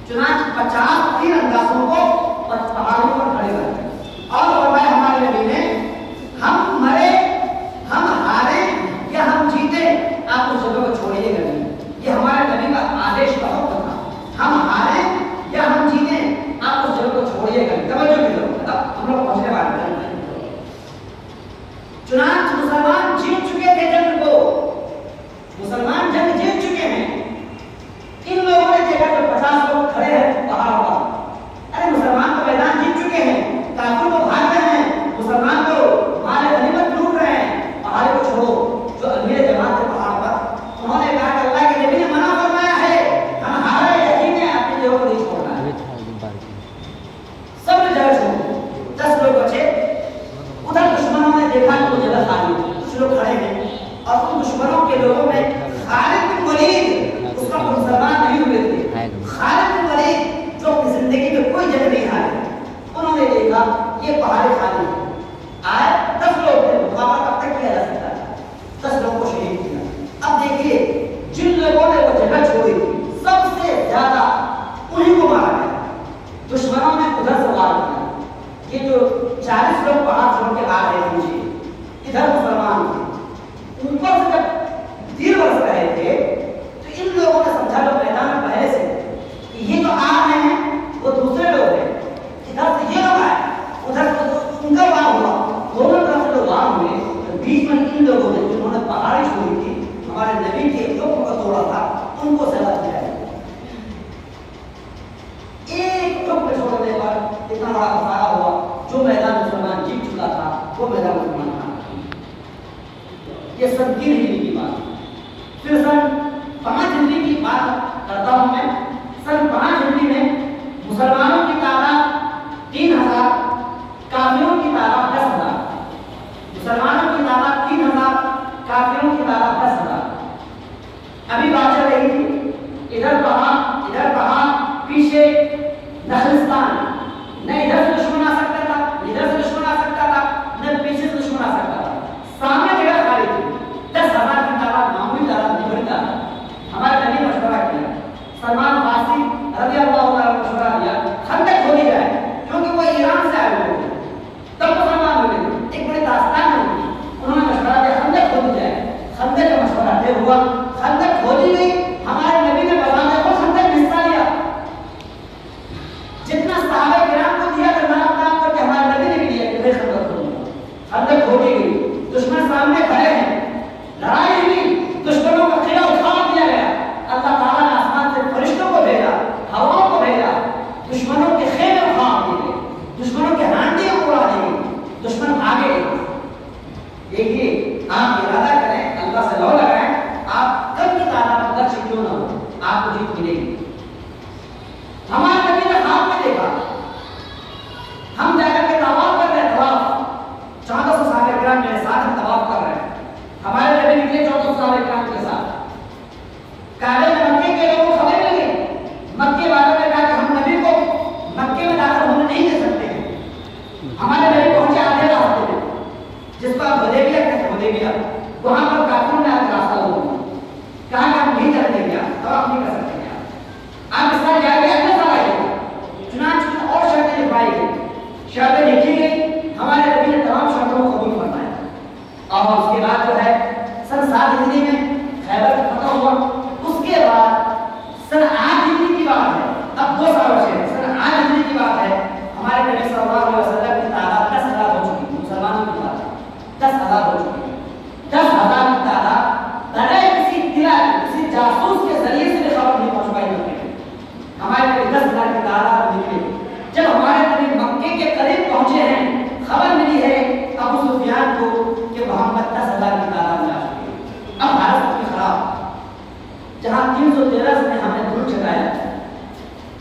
چنانچہ 50 تیر اندازوں کو پہاڑی پر کھڑے کر دیا. اور فرمایا ہمارے نبی نے, ہم مرے, ہم ہارے یا ہم جیتے, آپ اس جگہ کو چھوڑیے گا نہیں. یہ ہمارے نبی کا آدیش کا حکم تھا. ہم ہارے یا ہم جیتے, آپ اس جگہ کو چھوڑیے گا نہیں. توجہ کی ضرورت ہے, ہم لوگ پہنچنے والے ہیں. چنانچہ مسلمان جیت چکے تھے جنگ کو, مسلمان جنگ جیت چکے ہیں. ان لوگوں نے دیکھا کہ 50 لوگ کھڑے ہیں پہاڑ پر. ارے مسلمان تو میدان جیت چکے ہیں, کافر کو بھاگ رہے ہیں, مسلمان کو ہمارے غنیمت لوٹ رہے ہیں, پہاڑ کو چھوڑو. جو امیر جماعت تھے پہاڑ پر, انہوں نے کہا کہ اللہ کے نبی نے منع فرمایا ہے, ہم ہارے یا جیتے اپنی جگہ کو نہیں چھوڑنا ہے. سب نے جگہ چھوڑ, 10 لوگ بچے. ادھر دشمنوں نے دیکھا کہ وہ جگہ خالی ہے, کچھ لوگ کھڑے ہیں, اور ان دشمنوں کے لوگوں میں خالد بن ولید, اس کا مسلمان نہیں ہوئے تھے, خالد بن ولید جو اپنی زندگی میں کوئی جنگ نہیں ہارے, انہوں نے دیکھا یہ پہاڑی خالی ہے. آئے 10 لوگ تھے, مقابلہ کب تک کیا جا سکتا ہے, 10 لوگوں کو شہید کیا. اب دیکھیے جن لوگوں نے وہ جگہ چھوڑی تھی, سب سے زیادہ انہیں کو مارا گیا. دشمنوں نے ادھر سے وار کیا. یہ جو 40 لوگ پہاڑ چھوڑ کے آ رہے تھے مجھے, ادھر مسلمان تھے, اوپر سے جب تیر برس رہے تھے تو ان لوگوں نے سمجھا جو میدان میں پہلے سے کہ یہ جو آ رہے ہیں وہ دوسرے لوگ ہیں, ادھر سے یہ لوگ آئے, ادھر سے ان کا وار ہوا, دونوں طرف سے لوگ وار ہوئے. بیچ میں ان لوگوں نے جنہوں نے پہاڑی چھوڑی تھی, ہمارے نبی کے حکم کو توڑا تھا, ان کو سزا دیا ہے. ایک حکم چھوڑنے پر اتنا بڑا خسارہ ہوا. جو میدان مسلمان جیت چکا تھا وہ میدان مسلمان تھا. یہ سن 3 ہجری کی بات. پھر سن 5 ہجری کی بات کرتا ہوں میں. سن 5 ہجری میں مسلمانوں کی تعداد 3000, کافروں کی تعداد 10,000. مسلمانوں کی تعداد 3000, کافروں کی تعداد 10,000. ابھی بات چل رہی تھی, ادھر پہاڑ ادھر پہاڑ, پیچھے ٹھوکی گئی، دشمن سامنے کھڑے ہیں، لڑائی ہوئی، دشمنوں کا قلعہ اکھاڑ دیا گیا، اللہ تعالیٰ نے آسمان سے فرشتوں کو بھیجا، ہواؤں کو بھیجا، دشمنوں کے خیمے اکھاڑ دیے گئے، دشمنوں کے ہانڈیاں اڑا دی گئی، دشمن آگے گئے۔ دیکھیے آپ ارادہ کریں، اللہ سے لو لگائیں، آپ کم کی تعداد اگر سے کیوں نہ ہو آپ کو جیت ملے گی۔ ہمارے نبی نے خواب میں دیکھا، ہم جا کر کے طواف کر رہے ہیں، طواف 1400 صحابہ کرام میرے ساتھ ہم طواف کر رہے ہیں، ہمارے نبی نکلے 1400 صحابہ کرام کے ساتھ، کعبے میں مکے کے لوگوں کو خبر ملی، مکے والوں نے کہا کہ ہم نبی کو مکے میں داخل ہونے نہیں دے سکتے ہیں۔ ہمارے نبی پہنچے آدھے راستے میں، جس کو آپ حدیبیہ کہتے ہیں، حدیبیہ، وہاں پر کافروں نے آج راستہ روک کہا کہ ہم نہیں چلیں گے، طواف نہیں کر سکتے ہیں، آپ اس طرح جائیں گے اگلے سال آئے گا۔ چنانچہ اور شرطیں لکھوائی گئی، شرطیں لکھی گئی، ہمارے نبی نے تمام شرطوں کو قبول فرمایا، اور اس کے بعد جو ہے سن 7 ہجری میں خیبر فتح ہوا۔ اس کے بعد سن 8 ہجری کی بات ہے، اب 2 سال بچے ہیں، سن 8 ہجری کی بات ہے، ہمارے نبی صلی اللہ علیہ وسلم کی تعداد 10,000 ہو چکی، مسلمانوں کی تعداد 10,000 ہو چکی، 10,000 کی تعداد بغیر کسی اطلاع کسی جاسوس کے ذریعے سے بھی خبر نہیں پہنچ پائی کرتے ہیں۔ ہمارے نبی 10,000 کی تعداد نکلے، جب ہمارے نبی مکے کے قریب پہنچے ہیں، خبر ملی ہے ابو سفیان کو کہ محمد 10,000 کی تعداد میں آ چکے ہیں۔ اب حالت اپنی خراب، جہاں 313 میں ہم نے دھول چکایا،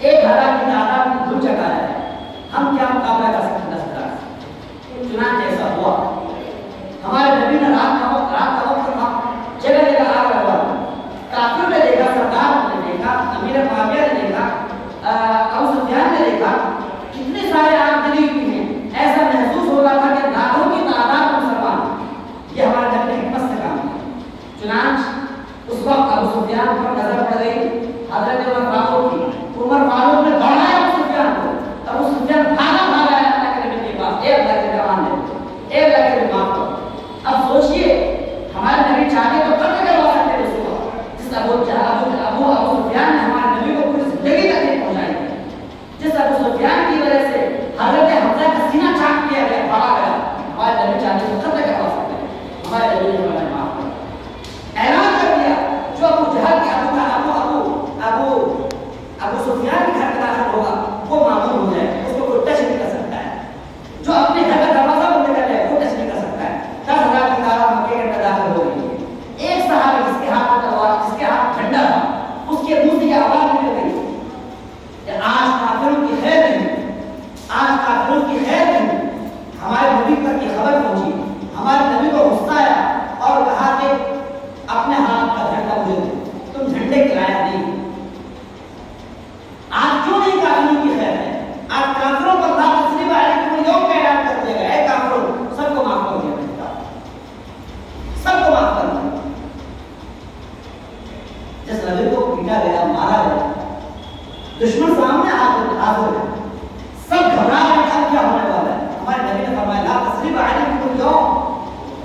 1,000 کی تعداد میں دھول چکایا ہے، ہم کیا مقابلہ کر سکتے ہیں 10,000 سے؟ چنانچہ ایسا ہوا، ہمارے نبی نے رات کا وقت تھا، جگہ جگہ آگ لگا، کافروں نے دیکھا، سردار نے دیکھا، امیر معاویہ نے دیکھا، ابو سفیان نے دیکھا، کتنے سارے آگ جلی ہوئی ہیں، ایسا محسوس ہو رہا تھا کہ لاکھوں کی تعداد مسلمان، یہ ہمارے نبی کی حکمت سے کام ہے۔ چنانچہ اس وقت ابو سفیان پر نظر پڑ گئی حضرت عمر فاروق کی، عمر فاروق نے دوڑایا ابو سفیان کو، ابو سفیان بھاگا اللہ کے نبی کے پاس، اے اللہ کے جوان نے، اے اللہ کے معاف کرو۔ اب سوچئے ہمارے نبی چاہتے تو قتل کروا سکتے تھے اس کو، جس ابو سفیان نے ہمارے نبی کو پوری زندگی تکلیف پہنچائی، جس ابو سفیان کی وجہ سے حضرت حمزہ کا سینہ چاک کیا گیا، پھاڑا گیا، ہمارے نبی چاہتے تو قتل کروا سکتے ہیں، ہمارے نبی نے ہمیں معاف کر اعلان کر دیا، جو ابو جہل کے ابو سفیان کے گھر میں داخل ہوگا وہ معمول ہو جائے، اس کو کوئی ٹچ نہیں کر سکتا ہے، جو اپنے گھر کا دروازہ بند کر لے وہ ٹچ نہیں کر سکتا ہے۔ 10,000 کی تعداد مکے کے اندر داخل ہو گئی ہے، ایک صحابی جس کے ہاتھ میں تلوار، جس کے ہاتھ جھنڈا تھا، اس کے منہ سے یہ آواز نکل گئی کہ آج کافروں کی خیر نہیں، آج کافروں کی خیر نہیں۔ ہمارے نبی تک یہ خبر پہنچی، ہمارے نبی کو غصہ آیا اور کہا کہ اپنے ہاتھ کا جھنڈا مجھے دو، تم جھنڈے کے لائق نہیں۔ آج کیوں نہیں کافروں کی خیر ہے؟ آج کافروں پر لا تثریب علیکم اليوم کا اعلان کر دیا گیا، اے کافروں سب کو معاف کر دیا، سب کو معاف کر دیا۔ جس نبی کو پیٹا گیا، مارا گیا، دشمن سامنے حاضر ہے، سب گھبرا رہے ہیں کیا ہونے والا ہے۔ ہمارے نبی نے فرمایا لا تثریب علیکم اليوم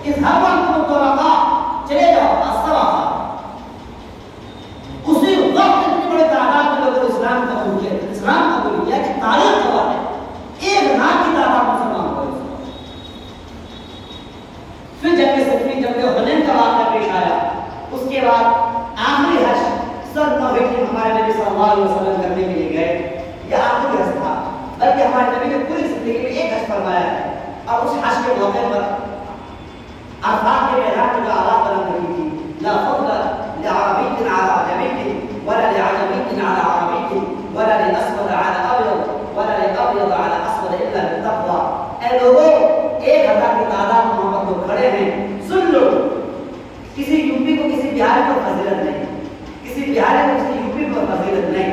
اذهبوا انتم الطلقاء، چلے جاؤ الصلاۃ۔ اسی وقت اتنی بڑی تعداد میں لوگوں نے اسلام قبول کیا، اسلام قبول کیا کہ تاریخ گواہ ہے 1,00,000 کی تعداد مسلمان ہوئے۔ پھر جنگ صفین، جنگ حنین کا واقعہ پیش آیا، اس کے بعد آخری حج سن 9 ہجری ہمارے نبی صلی اللہ علیہ وسلم کرنے کے لیے گئے، یہ آخری حج تھا، بلکہ ہمارے نبی نے پوری زندگی میں ایک حج فرمایا ہے، اور اس حج کے موقع پر عرفات کے میدان میں جو آواز بلند رہی تھی، لا فضل لعربی على عجمی ولا لعجمی على عربی ولا لاسود على ابيض ولا لابيض على اسود الا بالتقوى۔ اے لوگوں، 1,000 کی تعداد میں محمد لوگ کھڑے ہیں، سن لو، کسی یوپی کو کسی بہاری پر فضیلت نہیں، کسی بہاری کو کسی یوپی پر فضیلت نہیں،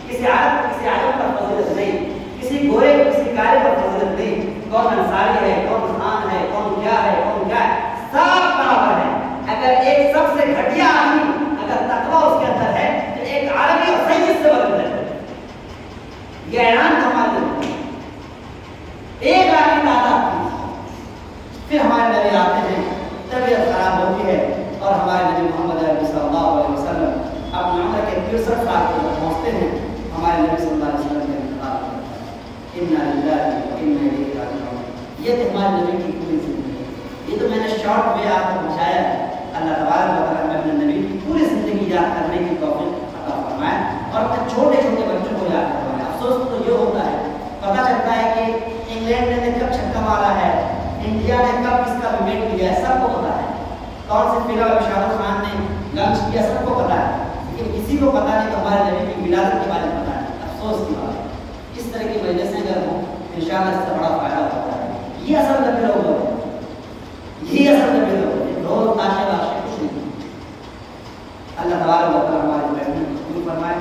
کسی عرب کو کسی عجم پر فضیلت نہیں، کسی گورے کو کسی کالے پر فضیلت نہیں، کون انصاری ہے، کون خان ہے، کون کیا ہے، کون کیا ہے، سب برابر ہے۔ اگر ایک سب سے گھٹیا آدمی اگر تقویٰ اس کے اندر ہے تو ایک عربی اور سید سے بدل ہے۔ یہ اعلان ہمارے 1,00,000 کی تعداد تھی۔ پھر ہمارے نبی آتے ہیں، طبیعت خراب ہوتی ہے اور ہمارے نبی محمد عربی صلی اللہ علیہ وسلم اپنی عمر کے 63 سال کے بعد پہنچتے ہیں، ہمارے نبی صلی اللہ علیہ وسلم نے انتقال کرتا ہے۔ انا للہ و انا الیہ راجعون۔ یہ تو ہمارے نبی کی پوری زندگی، شارٹ وے آپ کو پہنچایا ہے. اللہ تبارک و تعالیٰ اپنے نبی کی پوری زندگی یاد کرنے کی توفیق عطا فرمائے اور اپنے چھوٹے چھوٹے بچوں کو یاد کروائے. افسوس تو یہ ہوتا ہے پتہ چلتا ہے کہ انگلینڈ نے کب چھکا مارا ہے, انڈیا نے کب کس کا وکٹ لیا ہے, سب کو پتا ہے. کون سی فلم شاہ رخ خان نے لانچ کیا, سب کو پتا ہے, لیکن کسی کو پتا نہیں تو ہمارے نبی کی ولادت کے بارے میں پتا ہے. افسوس کی بات ہے. اس طرح کی مجلسیں اگر ہوں انشاءاللہ اس سے بڑا فائدہ ہوتا ہے. یہ اصل نبی لوگ ہوتے ہیں, یہ اصل نبی لوگ ہوتے ہیں. ڈھول تاشے باشے کچھ نہیں. اللہ تبارک و تعالیٰ ہمارے بہن کو قبول فرمائے.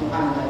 سبحان اللہ.